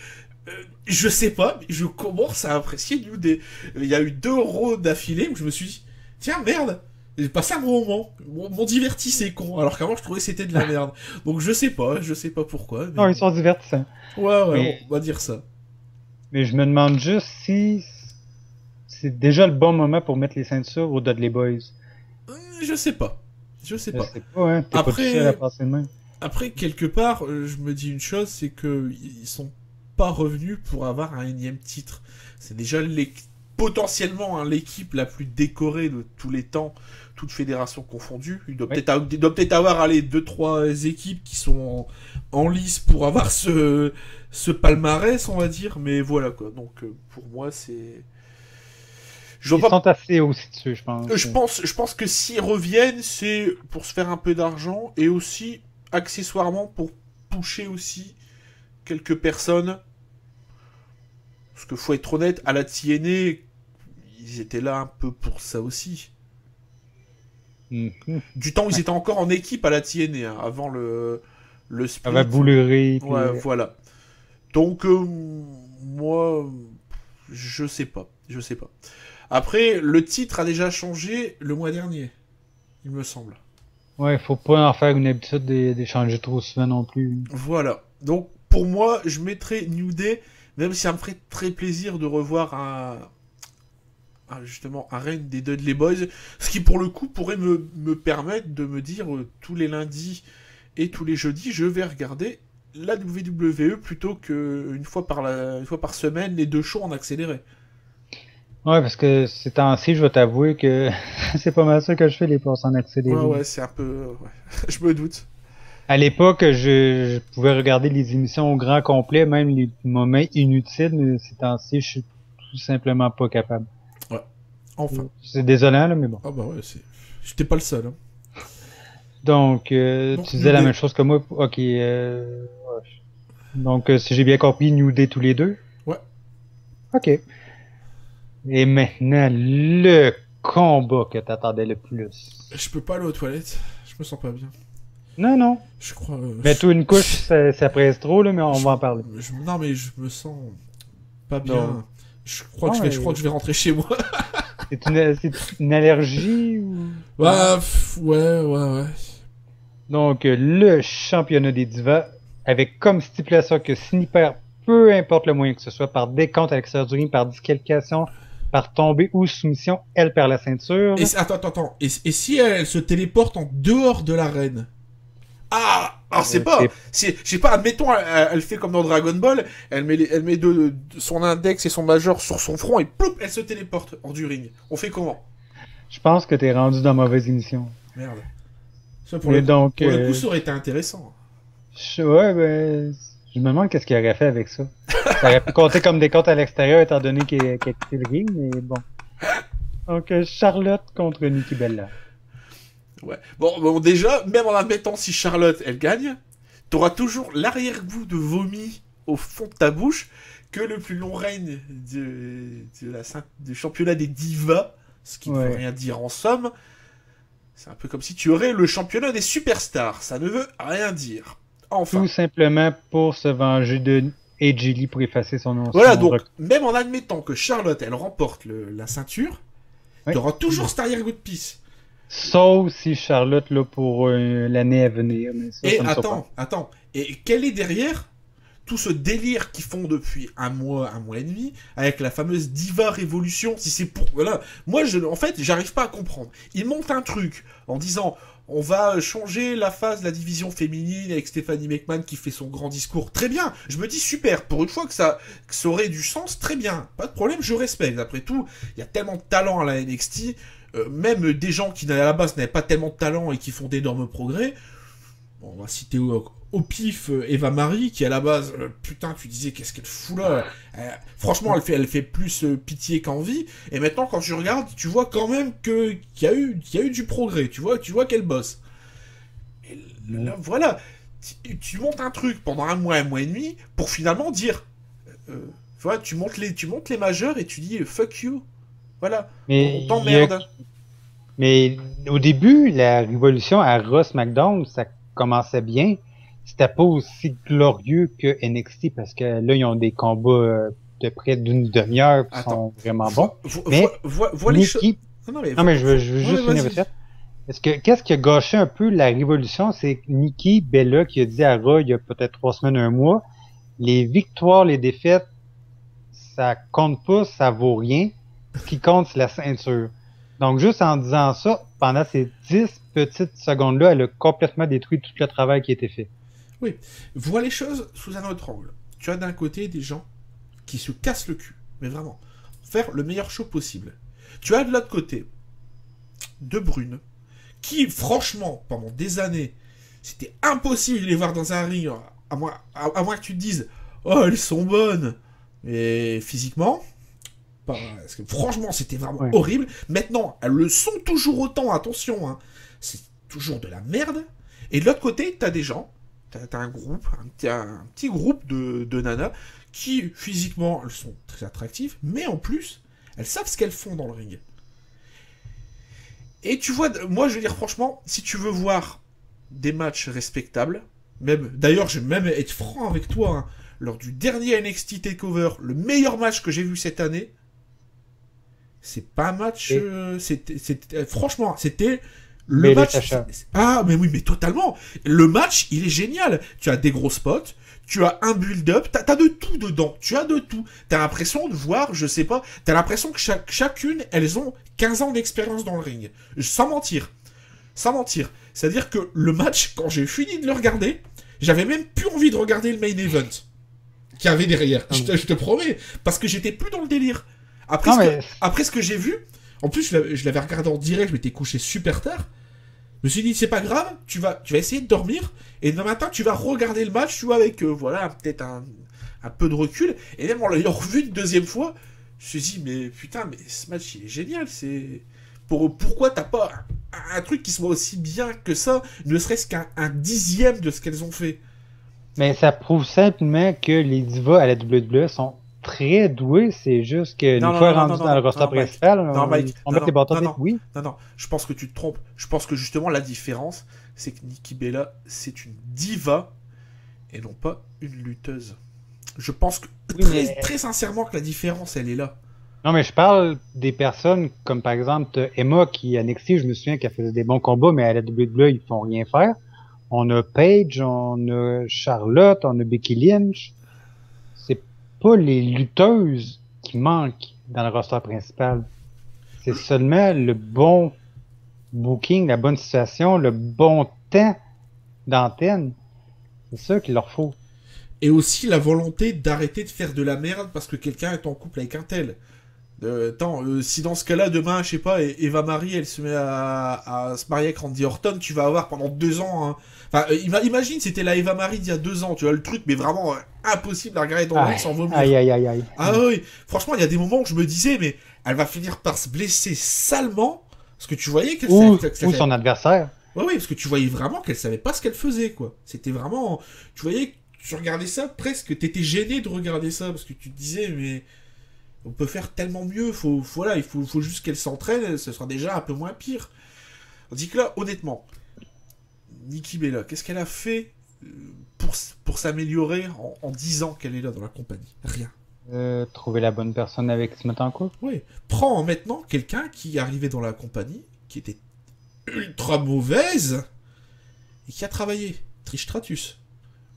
Je sais pas, mais je commence à apprécier New Day. Il y a eu 2 Raw d'affilée où je me suis dit, tiens, merde, j'ai passé un bon moment. Mon diverti, c'est con. Alors qu'avant, je trouvais que c'était de la merde. Donc je sais pas pourquoi. Mais... Non, ils sont divertissants. Ouais, mais... on va dire ça. Mais je me demande juste si c'est déjà le bon moment pour mettre les ceintures aux Dudley Boys. Je sais pas. Je sais pas, hein. T'es pas tout seul à passer de main. Après, quelque part, je me dis une chose, c'est que ils sont pas revenus pour avoir un énième titre. C'est déjà potentiellement l'équipe la plus décorée de tous les temps, toutes fédérations confondues. Il doit peut-être avoir 2-3 équipes qui sont en lice pour avoir ce palmarès, on va dire. Mais voilà quoi. Donc pour moi, c'est... Ils sont assez aussi dessus, je pense. Je pense que s'ils reviennent, c'est pour se faire un peu d'argent et aussi accessoirement pour pusher aussi quelques personnes. Parce que faut être honnête, à la TNA, ils étaient là un peu pour ça aussi. Du temps où ils étaient encore en équipe à la TNA, hein, avant le split. Avec Boulerie. Ouais, voilà. Donc, moi, je sais pas. Après, le titre a déjà changé le mois dernier, il me semble. Ouais, faut pas en faire une habitude d'échanger trop souvent non plus. Voilà. Donc, pour moi, je mettrais New Day, même si ça me ferait très plaisir de revoir justement un règne des Dudley Boys, ce qui pour le coup pourrait me permettre de me dire tous les lundis et tous les jeudis, je vais regarder la WWE plutôt que une fois par semaine les 2 shows en accéléré. Ouais, parce que ces temps-ci, je vais t'avouer que c'est pas mal ça que je fais, les passes en accéléré. Ouais, c'est un peu... ouais. Je me doute. À l'époque, je pouvais regarder les émissions au grand complet, même les moments inutiles, mais ces temps-ci, je suis tout simplement pas capable. Ouais. Enfin. C'est désolant, là, mais bon. Ah bah ouais, j'étais pas le seul. Hein. Donc, tu disais la même chose que moi. Ok. Ouais. Donc, si j'ai bien compris, New Day tous les deux? Ouais. Ok. Et maintenant, le combat que t'attendais le plus. Je peux pas aller aux toilettes. Je me sens pas bien. Non. Je crois... Mets-toi une couche, ça presse trop, là, mais on va en parler. Non, mais je me sens pas bien. Non. Je crois que je vais rentrer chez moi. C'est une allergie ou... Bah, ouais. Donc, le championnat des divas, avec comme stipulation que Sniper, peu importe le moyen que ce soit, par décompte à l'extérieur du ring, par disqualification, par tombée ou soumission, elle perd la ceinture. Attends. Et si elle se téléporte en dehors de l'arène? C'est pas... Je sais pas, admettons, elle fait comme dans Dragon Ball, elle met son index et son majeur sur son front et ploup, elle se téléporte hors du ring. On fait comment? Je pense que t'es rendu dans mauvaise émission. Merde. Ça, pour le coup, ça aurait été intéressant. Ouais, ben... Je me demande qu'est-ce qu'il aurait fait avec ça. Ça aurait pu compter comme des comptes à l'extérieur, étant donné qu'il a quitté le ring, mais bon. Donc, Charlotte contre Nikki Bella. Ouais. Bon, déjà, même en admettant si Charlotte, elle gagne, t'auras toujours l'arrière-goût de vomi au fond de ta bouche que le plus long règne du championnat des divas, ce qui ne veut rien dire en somme. C'est un peu comme si tu aurais le championnat des superstars. Ça ne veut rien dire. Enfin. Tout simplement pour se venger de AJ Lee pour effacer son nom. Voilà, donc, même en admettant que Charlotte, elle remporte la ceinture, t'auras toujours cet arrière-goût de pisse. Sauf si Charlotte, là, pour l'année à venir. Mais ça, et attends. Et quel est derrière tout ce délire qu'ils font depuis un mois et demi, avec la fameuse Diva Révolution, si c'est pour... Voilà. Moi, en fait, j'arrive pas à comprendre. Ils montent un truc en disant... On va changer la phase de la division féminine avec Stephanie McMahon qui fait son grand discours. Très bien. Je me dis super. Pour une fois que ça aurait du sens, très bien. Pas de problème, je respecte. Après tout, il y a tellement de talent à la NXT. Même des gens qui, à la base, n'avaient pas tellement de talent et qui font d'énormes progrès. Bon, on va citer au pif Eva Marie, qui à la base, putain, tu disais qu'est-ce qu'elle fout là. Franchement, elle fait plus pitié qu'envie. Et maintenant, quand tu regardes, tu vois quand même qu'il y a eu du progrès. Tu vois qu'elle bosse. Et là, voilà, tu montes un truc pendant un mois et demi pour finalement dire, voilà, tu montes les majeurs et tu dis fuck you. Voilà, on t'emmerde. Mais au début, la révolution à Raw SmackDown, ça commençait bien. C'était pas aussi glorieux que NXT parce que là, ils ont des combats de près d'une demi-heure qui sont vraiment bons. Mais Nikki... Non, mais je veux juste finir avec ça. Parce que qu'est-ce qui a gâché un peu la révolution, c'est Nikki Bella qui a dit à Raw il y a peut-être 3 semaines, 1 mois, les victoires, les défaites, ça compte pas, ça vaut rien. Ce qui compte, c'est la ceinture. Donc, juste en disant ça, pendant ces 10 petites secondes-là, elle a complètement détruit tout le travail qui a été fait. Oui. Vois les choses sous un autre angle. Tu as d'un côté des gens qui se cassent le cul, mais vraiment, faire le meilleur show possible. Tu as de l'autre côté De Bruyne, qui, franchement, pendant des années, c'était impossible de les voir dans un ring, à moins que tu te dises « Oh, elles sont bonnes !» Mais physiquement... Parce que franchement, c'était vraiment horrible. Maintenant, elles le sont toujours autant, attention, hein. C'est toujours de la merde. Et de l'autre côté, t'as des gens, t'as un groupe, un petit groupe de nanas qui, physiquement, elles sont très attractives, mais en plus, elles savent ce qu'elles font dans le ring. Et tu vois, moi, je veux dire, franchement, si tu veux voir des matchs respectables, d'ailleurs, je vais même être franc avec toi, hein, lors du dernier NXT TakeOver, le meilleur match que j'ai vu cette année. C'est pas un match... franchement, c'était... Le match... Ah, mais oui, mais totalement. Le match, il est génial. Tu as des gros spots, tu as un build-up, t'as de tout dedans. Tu as de tout. T'as l'impression de voir, je sais pas, t'as l'impression que chacune, elles ont 15 ans d'expérience dans le ring. Sans mentir. Sans mentir. C'est-à-dire que le match, quand j'ai fini de le regarder, j'avais même plus envie de regarder le main event qu'il y avait derrière. Je te promets. Parce que j'étais plus dans le délire. Après ce que j'ai vu, en plus, je l'avais regardé en direct, je m'étais couché super tard. Je me suis dit, c'est pas grave, tu vas essayer de dormir, et demain matin, tu vas regarder le match, tu vois, avec, voilà, peut-être un peu de recul. Et même en l'ayant revu une deuxième fois, je me suis dit, mais putain, mais ce match, il est génial, c'est... Pourquoi t'as pas un truc qui soit aussi bien que ça, ne serait-ce qu'un dixième de ce qu'elles ont fait? Mais ça prouve simplement que les divas à la WWE sont très douées, c'est juste que une fois rendu dans le roster principal, on met les bâtons oui. Non, je pense que tu te trompes. Je pense que justement la différence, c'est que Nikki Bella, c'est une diva et non pas une lutteuse. Je pense que très sincèrement que la différence, elle est là. Non, mais je parle des personnes comme par exemple Emma qui à NXT, je me souviens qu'elle faisait des bons combats, mais à la WWE, ils font rien faire. On a Paige, on a Charlotte, on a Becky Lynch. C'est pas les lutteuses qui manquent dans le roster principal. C'est seulement le bon booking, la bonne situation, le bon temps d'antenne. C'est ça qu'il leur faut. Et aussi la volonté d'arrêter de faire de la merde parce que quelqu'un est en couple avec un tel. Si dans ce cas-là, demain, je sais pas, Eva Marie, elle se met à se marier avec Randy Orton, tu vas avoir pendant 2 ans... Hein. Enfin, imagine, c'était la Eva Marie d'il y a 2 ans, tu vois, le truc, mais vraiment impossible à regarder dans le ring sans vomir. Aïe. Ah oui, franchement, il y a des moments où je me disais, mais elle va finir par se blesser salement, parce que tu voyais qu'elle... Ou son adversaire. Oui, parce que tu voyais vraiment qu'elle savait pas ce qu'elle faisait, quoi. C'était vraiment... Tu voyais, tu regardais ça, presque, t'étais gêné de regarder ça, parce que tu te disais, mais... On peut faire tellement mieux, il faut juste qu'elle s'entraîne, ce sera déjà un peu moins pire. On dit que là, honnêtement, Nikki Bella, qu'est-ce qu'elle a fait pour s'améliorer en 10 ans qu'elle est là dans la compagnie? Rien. Trouver la bonne personne avec qui se mettre en couple. Oui. Prends maintenant quelqu'un qui arrivait dans la compagnie, qui était ultra mauvaise, et qui a travaillé. Trish Stratus.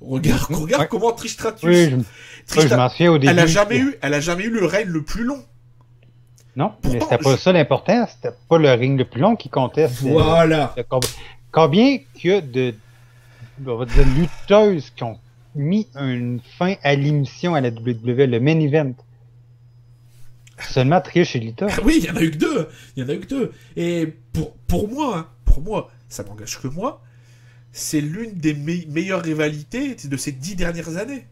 Regarde comment Trish Stratus. Oui, je m'en souviens au début. Elle a jamais eu le règne le plus long. Non, pourtant, mais c'était pas ça l'important. C'était pas le ring le plus long qui comptait. Voilà. Combien qu'il y a on va dire, lutteuses qui ont mis une fin à l'émission à la WWE, le main event. Seulement Trish et Lita. Oui, il y en a eu que deux. Et pour moi, ça n'engage que moi. C'est l'une des meilleures rivalités de ces 10 dernières années.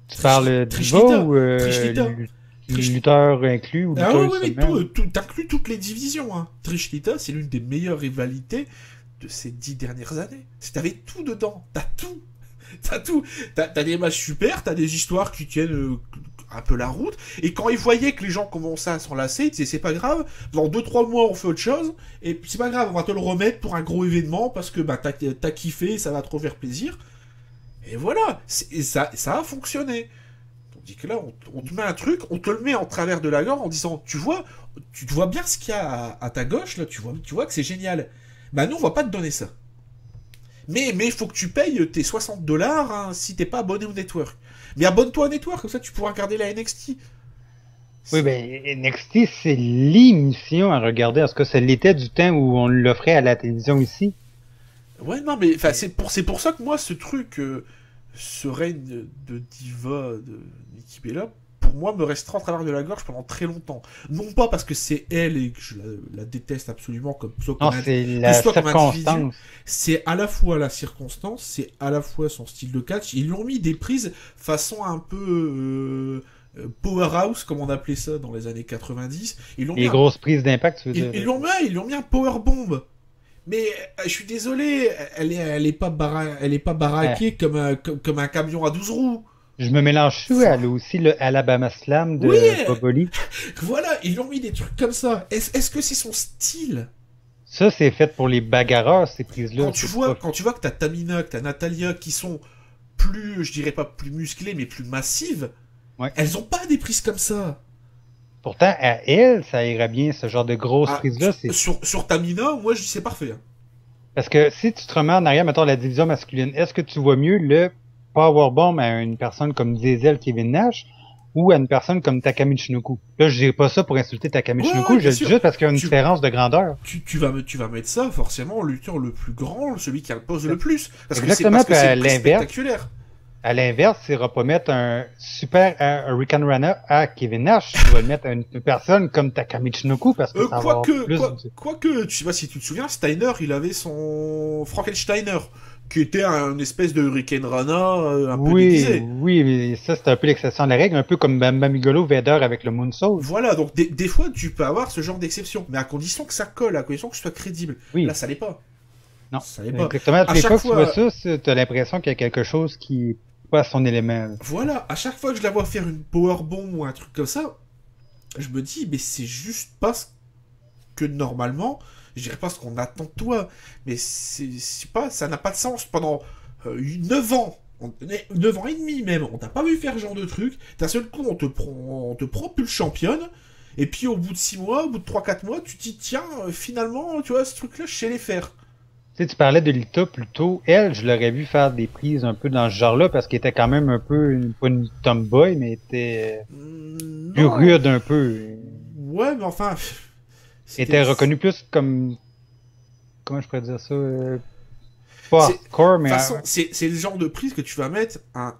Tu parles Diva ou lutteurs inclus ou ah oui, mais t'inclus toutes les divisions. Hein. Trish Lita, c'est l'une des meilleures rivalités de ces 10 dernières années. T'avais tout dedans. T'as tout. T'as des matchs super, t'as des histoires qui tiennent un peu la route. Et quand ils voyaient que les gens commençaient à s'enlacer, ils disaient c'est pas grave, dans 2-3 mois on fait autre chose, et puis c'est pas grave, on va te le remettre pour un gros événement parce que t'as kiffé, ça va trop faire plaisir. Et voilà, ça a fonctionné. Tandis que là, on te met un truc, on te le met en travers de la gorge en disant tu vois bien ce qu'il y a à ta gauche, là, tu vois que c'est génial. Bah nous on va pas te donner ça. Mais il faut que tu payes tes $60 hein, si t'es pas abonné au network. Mais abonne-toi au network, comme ça tu pourras regarder la NXT. Oui, ben NXT, c'est l'émission à regarder. Est-ce que ça l'était du temps où on l'offrait à la télévision ici? Ouais, non, mais c'est pour ça que moi, ce truc, ce règne de diva de Nikki Bella, pour moi, me restera en travers de la gorge pendant très longtemps. Non pas parce que c'est elle et que je la déteste absolument comme c'est la circonstance. C'est à la fois la circonstance, c'est à la fois son style de catch. Ils lui ont mis des prises façon un peu powerhouse, comme on appelait ça dans les années 90. Les grosses prises d'impact, tu veux dire. Ils lui ont mis un powerbomb. Mais je suis désolé, elle est pas baraquée comme un camion à 12 roues. Je me mélange tout, elle a aussi le Alabama Slam de Boboli. Voilà, ils lui ont mis des trucs comme ça. Est-ce que c'est son style? Ça, c'est fait pour les bagarreurs, ces prises-là. Quand tu vois que t'as Tamina, que t'as Natalia, qui sont plus, je dirais pas plus musclées, mais plus massives, elles ont pas des prises comme ça. Pourtant, à elle, ça irait bien, ce genre de grosse prise-là. Sur Tamina, moi, je dis c'est parfait. Hein. Parce que si tu te remets en arrière, mettons, la division masculine, est-ce que tu vois mieux le powerbomb à une personne comme Diesel, Kevin Nash, ou à une personne comme Taka Michinoku? Là, je dirais pas ça pour insulter Taka Michinoku, je dis juste parce qu'il y a une différence de grandeur. Tu vas mettre ça, forcément, le lutteur le plus grand, celui qui impose le plus. Parce exactement, que c'est spectaculaire. À l'inverse, tu iras pas mettre un super Hurricane Rana à Kevin Nash. Tu vas le mettre à une personne comme Taka Michinoku parce que ça va plus... Quoique, tu sais pas si tu te souviens, Steiner, il avait son Frankensteiner, qui était un espèce de Hurricane Rana un peu déguisé. Oui, mais ça, c'était un peu l'exception de la règle, un peu comme Mamigolo Vader avec le Moonsault. Voilà, donc des fois, tu peux avoir ce genre d'exception, mais à condition que ça colle, à condition que ce soit crédible. Oui. Là, ça l'est pas. Non, ça l'est pas. Exactement. À toutes les fois que tu vois ça, t'as l'impression qu'il y a quelque chose qui pas son élément. Voilà, à chaque fois que je la vois faire une powerbomb ou un truc comme ça, je me dis, mais c'est juste pas ce que normalement, je dirais pas ce qu'on attend de toi, mais c'est pas, ça n'a pas de sens. Pendant 9 ans, 9 ans et demi même, on t'a pas vu faire ce genre de truc, d'un seul coup on te prend plus le championne, et puis au bout de 6 mois, au bout de 3-4 mois, tu te dis, tiens, finalement, tu vois, ce truc-là, je sais les faire. Tu sais, tu parlais de Lita plus tôt. Elle, je l'aurais vu faire des prises un peu dans ce genre-là parce qu'elle était quand même un peu, pas une tomboy, mais était plus rude un peu. Ouais, mais enfin... Elle était reconnue plus comme... Comment je pourrais dire ça? Pas hardcore, mais... De toute façon, c'est le genre de prise que tu vas mettre un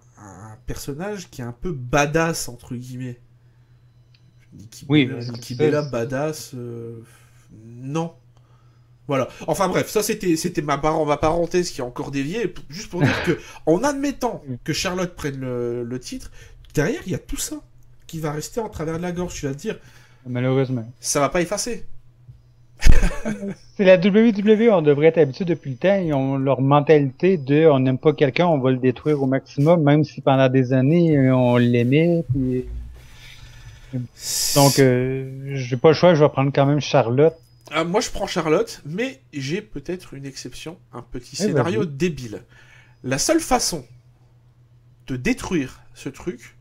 personnage qui est un peu badass, entre guillemets. Nikki Bella, badass... Non. Voilà. Enfin bref, ça c'était ma parenthèse qui a encore dévié, juste pour dire que, en admettant que Charlotte prenne le titre, derrière il y a tout ça qui va rester en travers de la gorge. Tu vas te dire, malheureusement, ça va pas effacer. C'est la WWE, on devrait être habitué depuis le temps, ils ont leur mentalité de on n'aime pas quelqu'un, on va le détruire au maximum, même si pendant des années on l'aimait. Puis... Donc j'ai pas le choix, je vais prendre quand même Charlotte. Moi, je prends Charlotte, mais j'ai peut-être une exception, un petit scénario débile. La seule façon de détruire ce truc,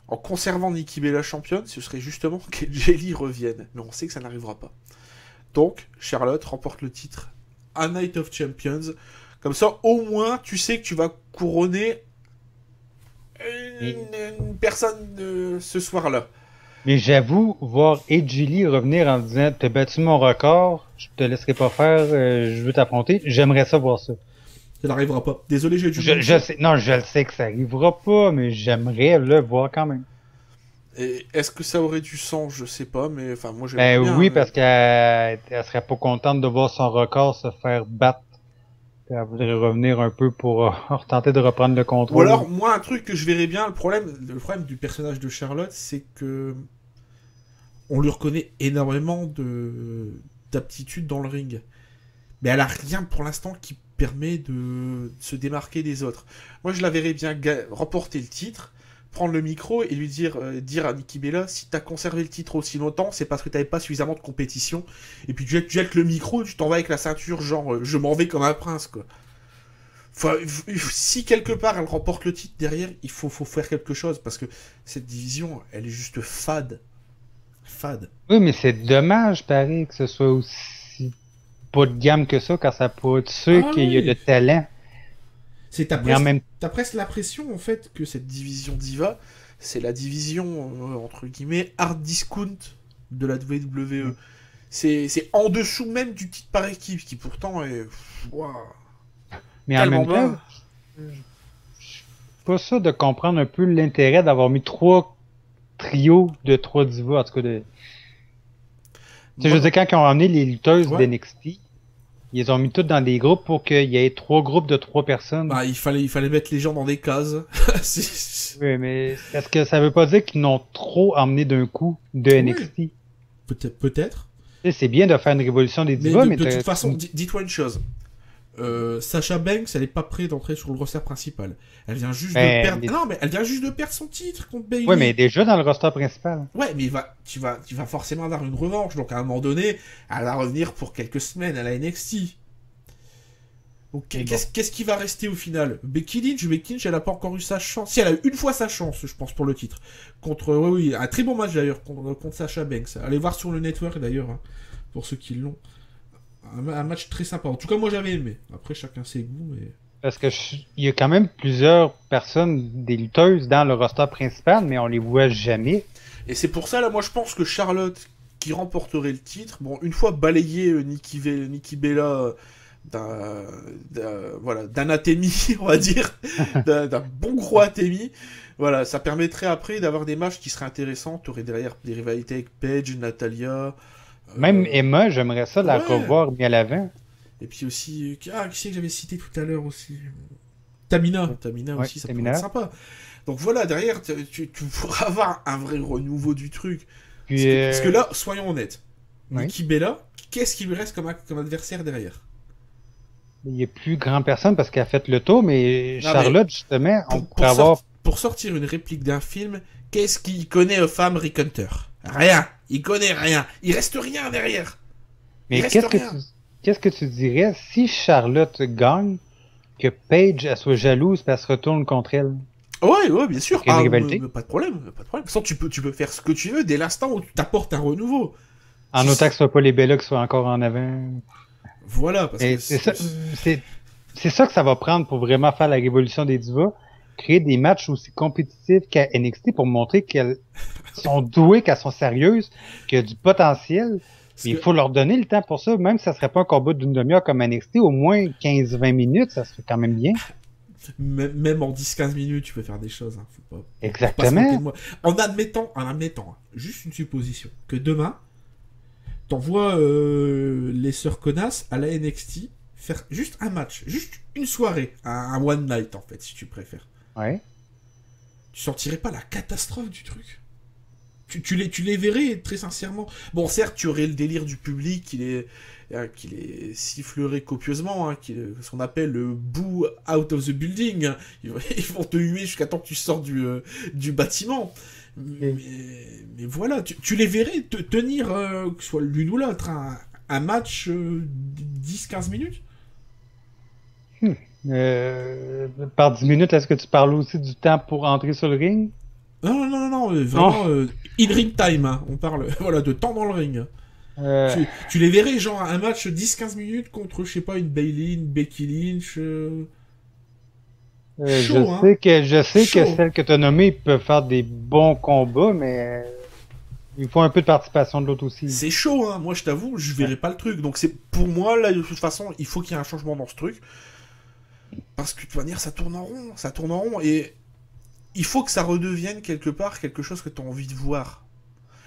en conservant Nikki Bella championne, ce serait justement que Jelly revienne. Mais on sait que ça n'arrivera pas. Donc, Charlotte remporte le titre à Night of Champions. Comme ça, au moins, tu sais que tu vas couronner une personne ce soir-là. Mais j'avoue, voir Edgy Lee revenir en disant « T'as battu mon record, je te laisserai pas faire, je veux t'affronter », j'aimerais ça voir ça. Ça n'arrivera pas. Désolé, j'ai du je sais, non, je le sais que ça arrivera pas, mais j'aimerais le voir quand même. Et est-ce que ça aurait du sens? Je sais pas, mais enfin, moi j'aimerais bien. Oui, parce qu'elle serait pas contente de voir son record se faire battre. Elle voudrait revenir un peu pour tenter de reprendre le contrôle. Ou alors, moi, un truc que je verrais bien, le problème du personnage de Charlotte, c'est que on lui reconnaît énormément d'aptitude dans le ring. Mais elle a rien pour l'instant qui permet de se démarquer des autres. Moi, je la verrais bien remporter le titre, prendre le micro et lui dire à Nikki Bella, si t'as conservé le titre aussi longtemps, c'est parce que t'avais pas suffisamment de compétition. Et puis tu jettes le micro, tu t'en vas avec la ceinture, genre je m'en vais comme un prince, quoi. Si quelque part elle remporte le titre derrière, il faut faire quelque chose, parce que cette division, elle est juste fade. Oui, mais c'est dommage, pareil, que ce soit aussi pas de gamme que ça, quand ça peut être sûr qu'il y a le talent. T'as presque l'impression, en fait, que cette division Diva, c'est la division, entre guillemets, hard discount de la WWE. C'est en dessous même du titre par équipe, qui pourtant est... Wow. Mais en même temps, je suis pas sûr de comprendre un peu l'intérêt d'avoir mis 3 trios de 3 divas, en tout cas de... Tu sais, je veux dire, quand ils ont ramené les lutteuses d'NXT, ils ont mis toutes dans des groupes pour qu'il y ait 3 groupes de 3 personnes. Bah, il fallait mettre les gens dans des cases. Oui, mais est-ce que ça veut pas dire qu'ils n'ont trop emmené d'un coup de NXT? Peut-être. C'est bien de faire une révolution des divas, mais de toute façon, dis-toi une chose. Sasha Banks, elle est pas prête d'entrer sur le roster principal. Elle vient juste de perdre. Non, mais elle vient juste de perdre son titre contre Bayley. Ouais, mais déjà dans le roster principal. Ouais, mais tu vas forcément avoir une revanche. Donc à un moment donné, elle va revenir pour quelques semaines à la NXT. Donc, qu'est-ce qui va rester au final? Becky Lynch, elle a pas encore eu sa chance. Si, elle a eu une fois sa chance, je pense, pour le titre. Oui, un très bon match d'ailleurs, contre Sasha Banks. Allez voir sur le network d'ailleurs, hein, pour ceux qui l'ont. Un match très sympa. En tout cas, moi j'avais aimé. Après, chacun ses goûts, mais. Parce que il y a quand même plusieurs personnes, des lutteuses dans le roster principal, mais on les voit jamais. Et c'est pour ça, là, moi je pense que Charlotte, qui remporterait le titre, bon, une fois balayé Nikki Bella d'anathémie, on va dire, d'un bon gros athémie, voilà, ça permettrait après d'avoir des matchs qui seraient intéressants. Tu aurais derrière des rivalités avec Paige, Natalia. Même Emma, j'aimerais ça la revoir mis à l'avant. Et puis aussi, qui c'est que j'avais cité tout à l'heure aussi? Tamina aussi, ça pourrait être sympa. Donc voilà, derrière, tu pourras avoir un vrai renouveau du truc. Puis, parce que là, soyons honnêtes, Nikki Bella, qu'est-ce qui lui reste comme adversaire derrière? Il n'y a plus grand personne parce qu'elle a fait le tour, mais Charlotte, justement, on pourrait avoir... Pour sortir une réplique d'un film, qu'est-ce qu'il connaît aux femmes Rick Hunter? Rien. Il connaît rien. Il reste rien derrière. Mais qu'est-ce que tu dirais si Charlotte gagne, que Paige elle soit jalouse et elle se retourne contre elle? Ouais, bien sûr. Pas de problème. Sans, tu peux faire ce que tu veux dès l'instant où tu t'apportes un renouveau. En autant que ce soit pas les Bella qui soient encore en avant. Voilà, parce que c'est ça que ça va prendre pour vraiment faire la révolution des divas. Créer des matchs aussi compétitifs qu'à NXT pour montrer qu'elles sont douées, qu'elles sont sérieuses, qu'il y a du potentiel. Il faut leur donner le temps pour ça. Même si ça serait pas un combat d'une demi-heure comme NXT, au moins 15-20 minutes, ça serait quand même bien. Même en 10-15 minutes, tu peux faire des choses. Hein. Faut pas, exactement. En admettant, juste une supposition, que demain, t'envoies les sœurs connasses à la NXT faire juste un match, juste une soirée, un one night en fait, si tu préfères. Ouais. Tu sentirais pas la catastrophe du truc? Tu les verrais très sincèrement. Bon, certes, tu aurais le délire du public qui les sifflerait copieusement, hein, ce qu'on appelle le boo out of the building. Hein. Ils vont te huer jusqu'à temps que tu sors du bâtiment. Mais voilà, tu les verrais tenir, que ce soit l'une ou l'autre, un match 10-15 minutes. Par 10 minutes, est-ce que tu parles aussi du temps pour entrer sur le ring? Non, vraiment, in-ring time, hein. On parle voilà, de temps dans le ring. Tu les verrais, genre, un match 10-15 minutes contre, je sais pas, une Bayley, une Becky Lynch. Je sais que celles que tu as nommées peuvent faire des bons combats, mais il faut un peu de participation de l'autre aussi. C'est chaud, hein. Moi, je t'avoue, je verrais pas le truc. Donc, pour moi, là, de toute façon, il faut qu'il y ait un changement dans ce truc. Parce que de toute manière, ça tourne en rond, et il faut que ça redevienne quelque part quelque chose que tu as envie de voir.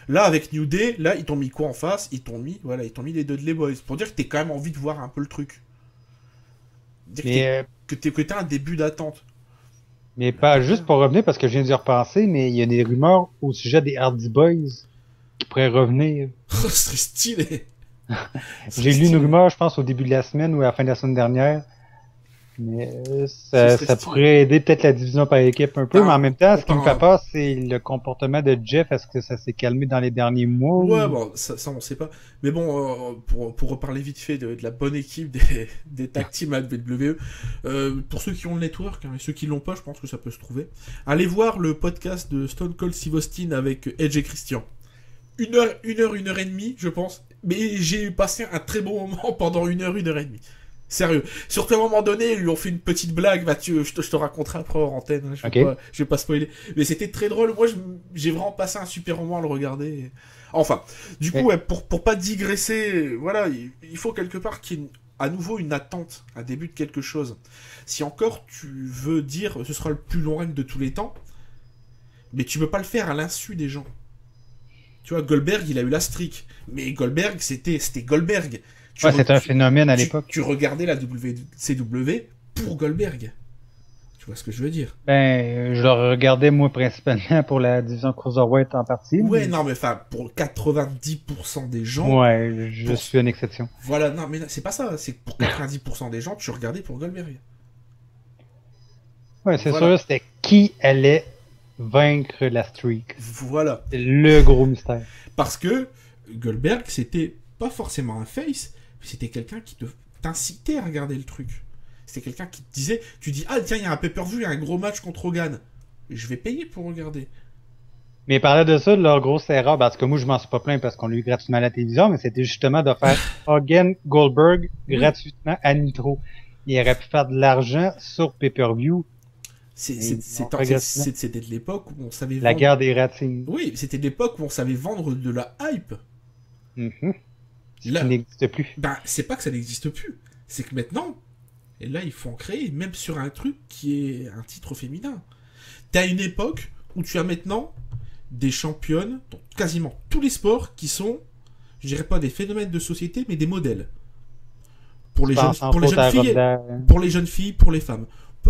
Là, avec New Day, là, ils t'ont mis quoi en face? Ils t'ont mis les Dudley Boys, pour dire que t'as quand même envie de voir un peu le truc. Dire que t'as un début d'attente. Mais pas juste pour revenir, parce que je viens d'y repenser, mais il y a des rumeurs au sujet des Hardy Boys qui pourraient revenir. Ce serait stylé. J'ai lu une rumeur, je pense, au début de la semaine ou à la fin de la semaine dernière. Mais ça pourrait aider peut-être la division par équipe un peu, mais en même temps, ce qui me fait peur, c'est le comportement de Jeff. Est-ce que ça s'est calmé dans les derniers mois? Ouais, bon, ça on sait pas. Mais bon, pour reparler vite fait de la bonne équipe des tag teams à WWE, pour ceux qui ont le network, hein, et ceux qui l'ont pas, je pense que ça peut se trouver. Allez voir le podcast de Stone Cold Steve Austin avec Edge et Christian. Une heure et demie, je pense. Mais j'ai passé un très bon moment pendant une heure et demie. Sérieux. Surtout à un moment donné, ils lui ont fait une petite blague. Je te raconterai après hors antenne. Hein, je vais pas spoiler. Mais c'était très drôle. Moi, j'ai vraiment passé un super moment à le regarder. Enfin, du coup, pour pas digresser, voilà, il faut quelque part qu'il y ait à nouveau une attente, un début de quelque chose. Si encore tu veux dire ce sera le plus long règne de tous les temps, mais tu peux pas le faire à l'insu des gens. Tu vois, Goldberg, il a eu la streak. Mais Goldberg, c'était Goldberg. C'était un phénomène à l'époque. Tu regardais la WCW pour Goldberg. Tu vois ce que je veux dire? Je le regardais moi principalement pour la division Cruiserweight en partie. Ouais, non, mais enfin, pour 90% des gens... Ouais, je suis une exception. Voilà, non, mais c'est pas ça. C'est que pour 90% des gens, tu regardais pour Goldberg. Ouais, c'est sûr, c'était qui allait vaincre la streak. Voilà. C'est le gros mystère. Parce que Goldberg, c'était pas forcément un face, mais c'était quelqu'un qui t'incitait à regarder le truc. C'était quelqu'un qui te disait, tu dis, ah tiens, il y a un pay-per-view, il y a un gros match contre Hogan. Je vais payer pour regarder. Mais ils parlaient de ça, de leur grosse erreur, parce que moi, je m'en suis pas plaint parce qu'on l'a eu gratuitement à la télévision, mais c'était justement de faire Hogan Goldberg gratuitement à Nitro. Il aurait pu faire de l'argent sur pay-per-view. C'était de l'époque où on savait vendre... La guerre des ratings. Oui, c'était de l'époque où on savait vendre de la hype. Là, qui n'existe plus. Ben, c'est pas que ça n'existe plus. C'est que maintenant, et là, il faut en créer, même sur un truc qui est un titre féminin. T'as une époque où tu as maintenant des championnes dans quasiment tous les sports qui sont, je dirais pas des phénomènes de société, mais des modèles. Pour les jeunes filles, pour les jeunes filles, pour les femmes.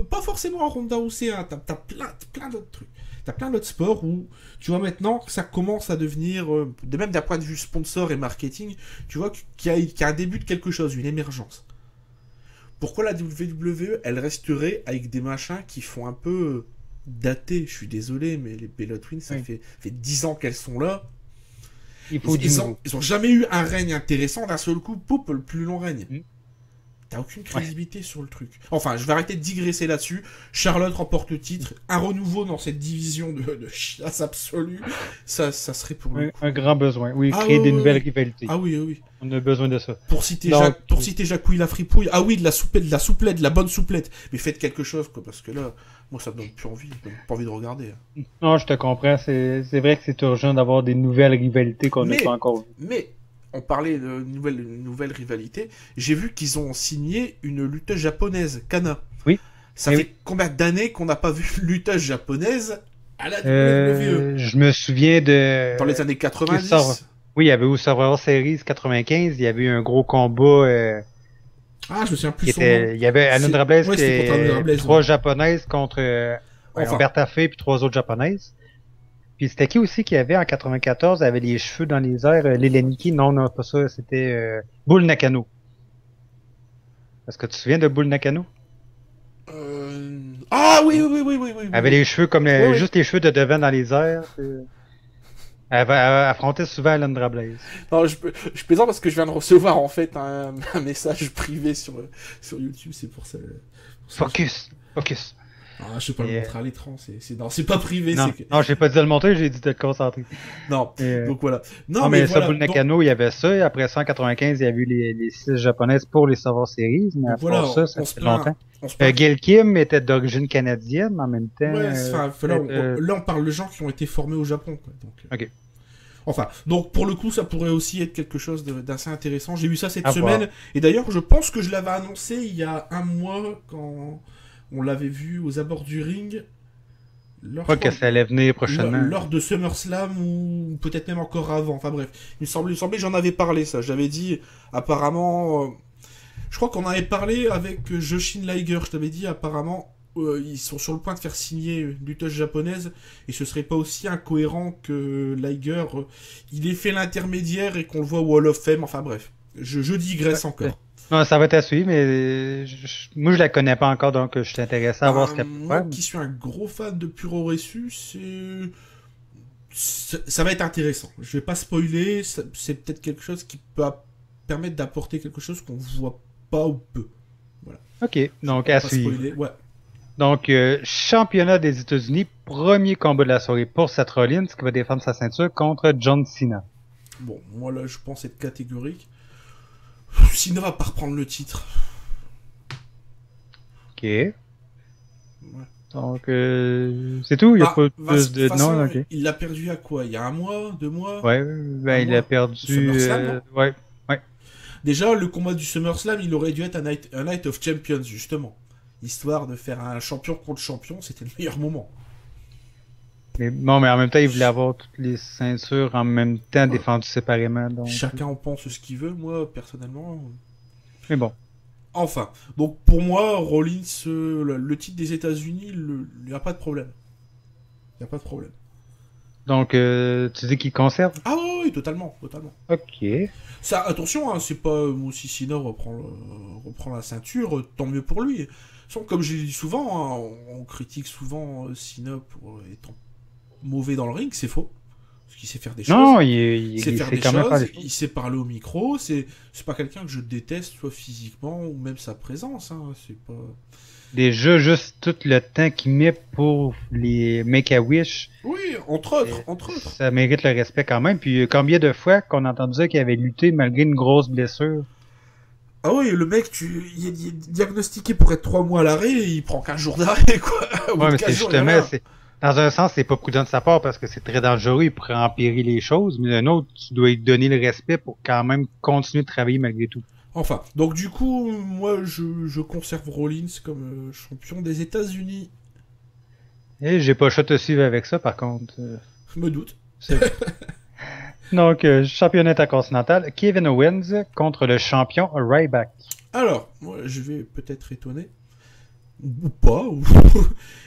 Pas forcément en Ronda Rousey, hein. T'as plein d'autres trucs. T'as plein d'autres sports où, tu vois, maintenant, ça commence à devenir, même d'un point de vue sponsor et marketing, tu vois, qu'il y a un début de quelque chose, une émergence. Pourquoi la WWE, elle resterait avec des machins qui font un peu datés? Je suis désolé, mais les Bella Twins, ça fait 10 ans qu'elles sont là. Ils ont jamais eu un règne intéressant, d'un seul coup, poup, le plus long règne. T'as aucune crédibilité sur le truc. Enfin, je vais arrêter de digresser là-dessus. Charlotte remporte le titre. Un renouveau dans cette division de chiasse absolue. Ça serait pour le coup. Un grand besoin. Oui, créer des nouvelles rivalités. Ah oui, oui. On a besoin de ça. Pour citer Jacouille la fripouille. Ah oui, de la souplette, de la bonne souplette. Mais faites quelque chose, quoi, parce que là, moi, ça me donne plus envie. J'ai pas envie de regarder. Non, je te comprends. C'est vrai que c'est urgent d'avoir des nouvelles rivalités qu'on n'a pas encore vues. Mais on parlait de nouvelles rivalités. J'ai vu qu'ils ont signé une lutteuse japonaise, Kana. Oui. Ça fait combien d'années qu'on n'a pas vu une lutteuse japonaise à la WWE? Je me souviens de... Dans les années 90. Oui, il y avait au Survivor Series 95, il y avait eu un gros combat... Ah, je me souviens plus son nom. Il y avait Alundra Blaze, c'était 3 japonaises contre Roberta Faye puis 3 autres japonaises. Puis c'était qui aussi qui avait en 94, avait les cheveux dans les airs, Leleniki? Non, pas ça, c'était Bull Nakano. Est-ce que tu te souviens de Bull Nakano? Ah oui. Elle avait les cheveux comme juste les cheveux de devant dans les airs. Elle affrontait souvent Alundra Blaze. Non, je plaisante parce que je viens de recevoir en fait un message privé sur YouTube, c'est pour ça. Focus. Ah, je sais pas le montrer à l'écran, c'est pas privé. Non, j'ai pas dit de le montrer, j'ai dit de te concentrer. Non, donc voilà. Non, mais ça, Bull Nakano, il y avait ça, et après ça, en 95, il y a eu les 6 japonaises pour les Survivor Series, mais après ça fait longtemps. Gail Kim était d'origine canadienne, en même temps. Ouais, là, on parle de gens qui ont été formés au Japon, quoi. Donc, ok. Enfin, donc pour le coup, ça pourrait aussi être quelque chose d'assez intéressant. J'ai vu ça cette semaine, et d'ailleurs, je pense que je l'avais annoncé il y a un mois, quand on l'avait vu aux abords du ring. Je crois que ça allait venir prochainement. Lors de SummerSlam, ou peut-être même encore avant. Enfin bref, il me semblait que j'en avais parlé, ça. J'avais dit, apparemment... je crois qu'on en avait parlé avec Joshin Liger. Je t'avais dit, apparemment, ils sont sur le point de faire signer une lutteuse japonaise, et ce serait pas aussi incohérent que Liger, il ait fait l'intermédiaire et qu'on le voit au Hall of Fame. Enfin bref, je digresse encore. Non, ça va être à suivre, mais moi je la connais pas encore, donc je suis intéressé à voir ce qu'elle peut faire. Moi qui suis un gros fan de Puro Resu, ça va être intéressant. Je vais pas spoiler, c'est peut-être quelque chose qui peut permettre d'apporter quelque chose qu'on voit pas ou peu. Voilà. Ok, donc à suivre. Ouais. Donc, championnat des États-Unis, premier combat de la soirée pour Seth Rollins, qui va défendre sa ceinture contre John Cena. Bon, moi là, je pense être catégorique. Cena va pas reprendre le titre. Ok. Ouais. Donc, c'est tout? Il n'y a pas plus de... Non, ok. Il l'a perdu à quoi? Il y a 1 mois? 2 mois? Ouais, ben il a perdu... ouais. Déjà, le combat du SummerSlam, il aurait dû être un Night of Champions, justement. Histoire de faire un champion contre champion, c'était le meilleur moment. Mais en même temps, il voulait avoir toutes les ceintures en même temps défendues séparément. Donc... Chacun en pense ce qu'il veut, moi, personnellement. Mais bon. Enfin, donc pour moi, Rollins, le titre des États-Unis, il n'y a pas de problème. Il n'y a pas de problème. Donc, tu dis qu'il conserve? Ah oui, totalement. Ok. Ça, attention, hein, c'est pas si Cena reprend la ceinture, tant mieux pour lui. Comme je l'ai dit souvent, hein, on critique souvent Cena pour étant mauvais dans le ring, c'est faux. Parce qu'il sait faire des choses. Non, Il sait faire des quand même faire choses, des choses. il sait parler au micro, c'est pas quelqu'un que je déteste, soit physiquement ou même sa présence, hein. C'est pas... Déjà, juste tout le temps qu'il met pour les Make-A-Wish, Oui, entre autres. ça mérite le respect quand même. Puis combien de fois qu'on a entendu dire qu'il avait lutté malgré une grosse blessure? Ah oui, le mec, il est diagnostiqué pour être 3 mois à l'arrêt, et il prend 15 jours d'arrêt, quoi. Au bout Ouais, de mais 15 c'est jours, il y a justement, rien. dans un sens, c'est pas prudent de sa part parce que c'est très dangereux, il pourrait empirer les choses, mais d'un autre, tu dois lui donner le respect pour quand même continuer de travailler malgré tout. Enfin, donc du coup, moi, je conserve Rollins comme champion des États-Unis. Et j'ai pas le choix de te suivre avec ça, par contre. Je me doute. Donc, championnat intercontinental, Kevin Owens contre le champion Ryback. Alors, moi, je vais peut-être étonner. Ou pas.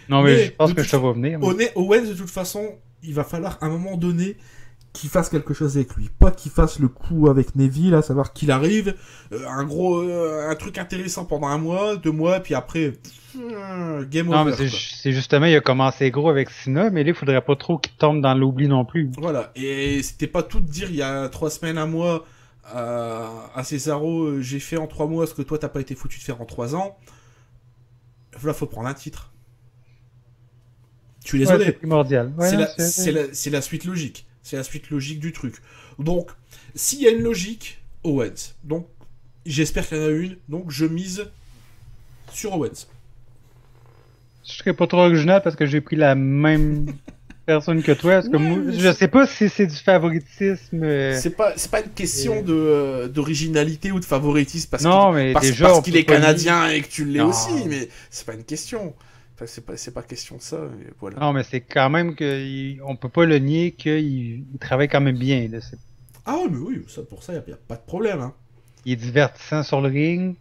Non, mais je pense de que je te vois venir. Mais... Owens, de toute façon, il va falloir à un moment donné qu'il fasse quelque chose avec lui. Pas qu'il fasse le coup avec Neville, à savoir qu'il arrive, un truc intéressant pendant 1 mois, 2 mois, puis après, game Non, over. mais c'est justement, il a commencé gros avec Cena, mais là, il faudrait pas trop qu'il tombe dans l'oubli non plus. Voilà, et c'était pas tout de dire il y a 3 semaines, 1 mois, à Cesaro, j'ai fait en 3 mois ce que toi t'as pas été foutu de faire en 3 ans. Là, faut prendre un titre. Je suis désolé. Ouais, c'est primordial. Ouais, c'est la suite logique. C'est la suite logique du truc. Donc, s'il y a une logique, Owens. Donc, j'espère qu'il y en a une. Donc, je mise sur Owens. Je serais pas trop original parce que j'ai pris la même personne que toi. Parce que moi, je sais pas si c'est du favoritisme. C'est pas une question d'originalité ou de favoritisme parce qu'il est canadien et que tu l'es aussi, mais c'est pas une question. Enfin, c'est pas question de ça. Voilà. Non, mais c'est quand même que on peut pas le nier qu'il travaille quand même bien. Là. Ah mais oui, ça, pour ça, il y a pas de problème. Hein. Il est divertissant sur le ring.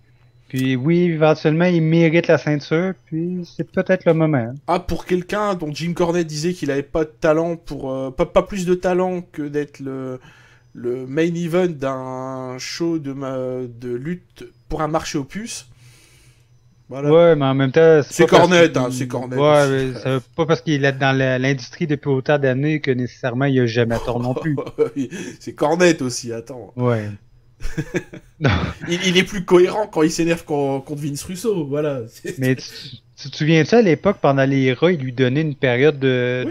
Puis oui, éventuellement, il mérite la ceinture. Puis c'est peut-être le moment. Ah, pour quelqu'un dont Jim Cornette disait qu'il avait pas de talent pas plus de talent que d'être le main event d'un show de lutte pour un marché aux puces. Voilà. Ouais, mais en même temps, c'est Cornette, hein, c'est Cornette. Ouais, mais ça veut pas parce qu'il est dans l'industrie depuis autant d'années que nécessairement il a jamais tort non plus. C'est Cornette aussi, attends. Ouais. il est plus cohérent quand il s'énerve contre Vince Russo, voilà. Mais tu te souviens-tu à l'époque, pendant les Raw, il lui donnait une période de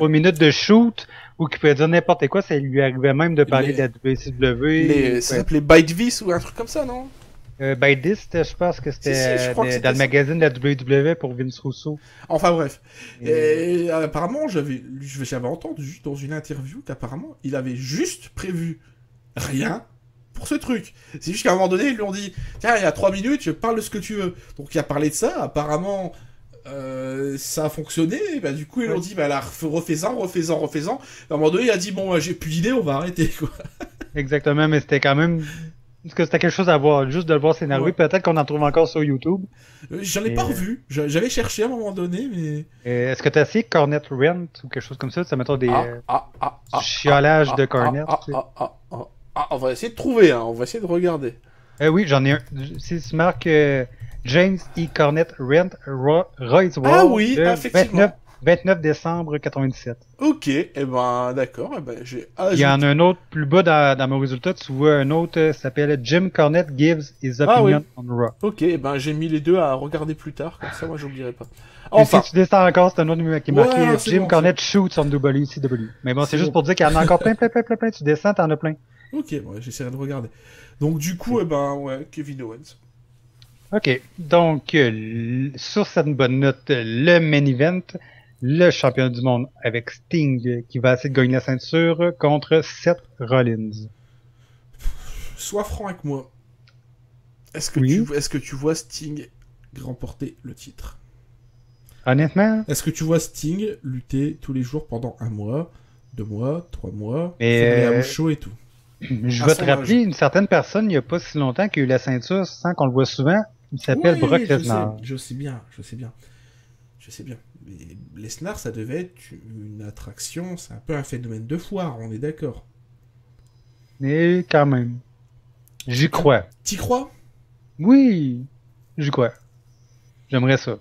2-3 minutes de shoot où il pouvait dire n'importe quoi, ça lui arrivait même de parler de la WCW. Ça s'appelait Bite Vis ou un truc comme ça, non? By This, je pense que c'était dans le magazine de la WWE pour Vince Russo. Enfin bref. Et apparemment, j'avais entendu dans une interview qu'apparemment, il avait juste prévu rien pour ce truc. C'est juste qu'à un moment donné, ils lui ont dit tiens, il y a 3 minutes, je parle de ce que tu veux. Donc il a parlé de ça, apparemment ça a fonctionné, et bah, du coup ils lui ont dit bah là, refais-en. À un moment donné, il a dit bon, j'ai plus d'idée, on va arrêter quoi. Exactement, mais c'était quand même... Parce que c'était quelque chose à voir, juste de le voir s'énerver. Ouais. Peut-être qu'on en trouve encore sur YouTube. J'en ai pas revu. J'avais cherché à un moment donné, mais... Est-ce que t'as essayé Cornette Rent ou quelque chose comme ça? Ça mettons des chiolages de Cornette. On va essayer de trouver, hein. On va essayer de regarder. Oui, j'en ai un. Si tu marques James E. Cornette Rent Royce Wall. Ah oui, effectivement. 29 décembre 97. Ok, ben d'accord. J'ai Il y en a un autre plus bas dans mon résultat. Tu vois un autre s'appelle Jim Cornette Gives His Opinion on Raw. Ok, j'ai mis les deux à regarder plus tard, comme ça moi j'oublierai pas. Enfin. Si tu descends encore, c'est un autre numéro qui est marqué Jim Cornette Shoots on WCW. Mais bon, c'est juste pour dire qu'il y en a encore plein. Tu descends, t'en as plein. Ok, j'essaierai de regarder. Donc du coup, Kevin Owens. Ok, donc sur cette bonne note, le main event, le champion du monde avec Sting qui va essayer de gagner la ceinture contre Seth Rollins. Sois franc avec moi. Est-ce que tu vois Sting remporter le titre? Honnêtement? Est-ce que tu vois Sting lutter tous les jours pendant 1 mois, 2 mois, 3 mois, faire les show et tout? Je vais te rappeler une certaine personne il n'y a pas si longtemps qui a eu la ceinture sans qu'on le voit souvent. Il s'appelle Brock Lesnar. Je sais bien. Mais Lesnar, ça devait être une attraction, c'est un peu un phénomène de foire, on est d'accord. Mais quand même. J'y crois. T'y crois? Oui, j'y crois. J'aimerais ça.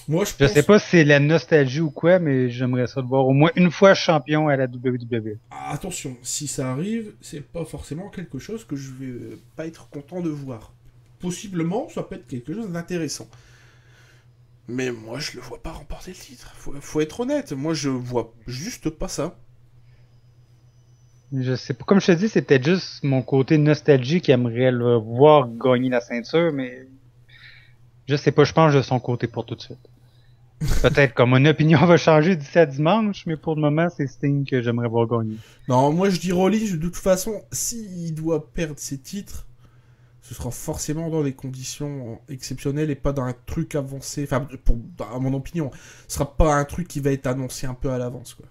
Moi, je Je pense... sais pas si c'est la nostalgie ou quoi, mais j'aimerais ça le voir au moins une fois champion à la WWE. Ah, attention, si ça arrive, c'est pas forcément quelque chose que je vais pas être content de voir. Possiblement, ça peut être quelque chose d'intéressant. Mais moi, je le vois pas remporter le titre. Faut être honnête. Moi, je vois juste pas ça. Je sais pas. Comme je te dis, c'est peut-être juste mon côté nostalgie qui aimerait le voir gagner la ceinture, mais je sais pas, je pense de son côté pour tout de suite. Peut-être que mon opinion va changer d'ici à dimanche, mais pour le moment, c'est Sting que j'aimerais voir gagner. Non, moi, je dis Rollins, de toute façon, s'il doit perdre ses titres, ce sera forcément dans des conditions exceptionnelles et pas dans un truc avancé. Enfin, à mon opinion, ce sera pas un truc qui va être annoncé un peu à l'avance, quoi.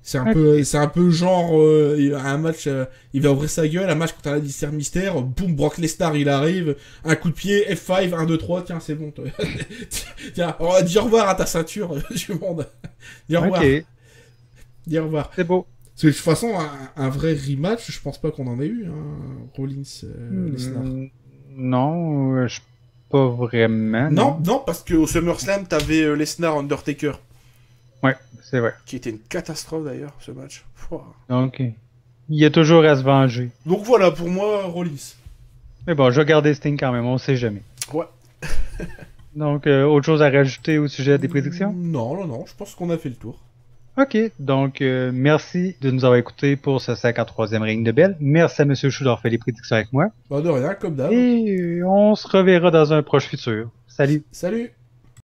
C'est un peu genre un match, il va ouvrir sa gueule, un match contre un adversaire mystère, boum, Brock Lesnar il arrive, un coup de pied, F5, 1, 2, 3, tiens c'est bon. Tiens, dis au revoir à ta ceinture du monde. Dis au revoir. Ok, Dis au revoir. c'est beau. Parce que de toute façon, un vrai rematch, je pense pas qu'on en ait eu, hein, Rollins, Lesnar. Non, pas vraiment. Non, parce qu'au SummerSlam, t'avais Lesnar Undertaker, Ouais, c'est vrai. qui était une catastrophe d'ailleurs, ce match. Pouah. Donc, il y a toujours à se venger. Donc voilà, pour moi, Rollins. Mais bon, je vais garder Sting quand même, on sait jamais. Ouais. Donc, autre chose à rajouter au sujet des prédictions? Non, je pense qu'on a fait le tour. Ok, donc merci de nous avoir écoutés pour ce 53e Ring de Bell. Merci à Monsieur Chou d'avoir fait les prédictions avec moi. Bah de rien, comme d'hab. Et on se reverra dans un proche futur. Salut! Salut!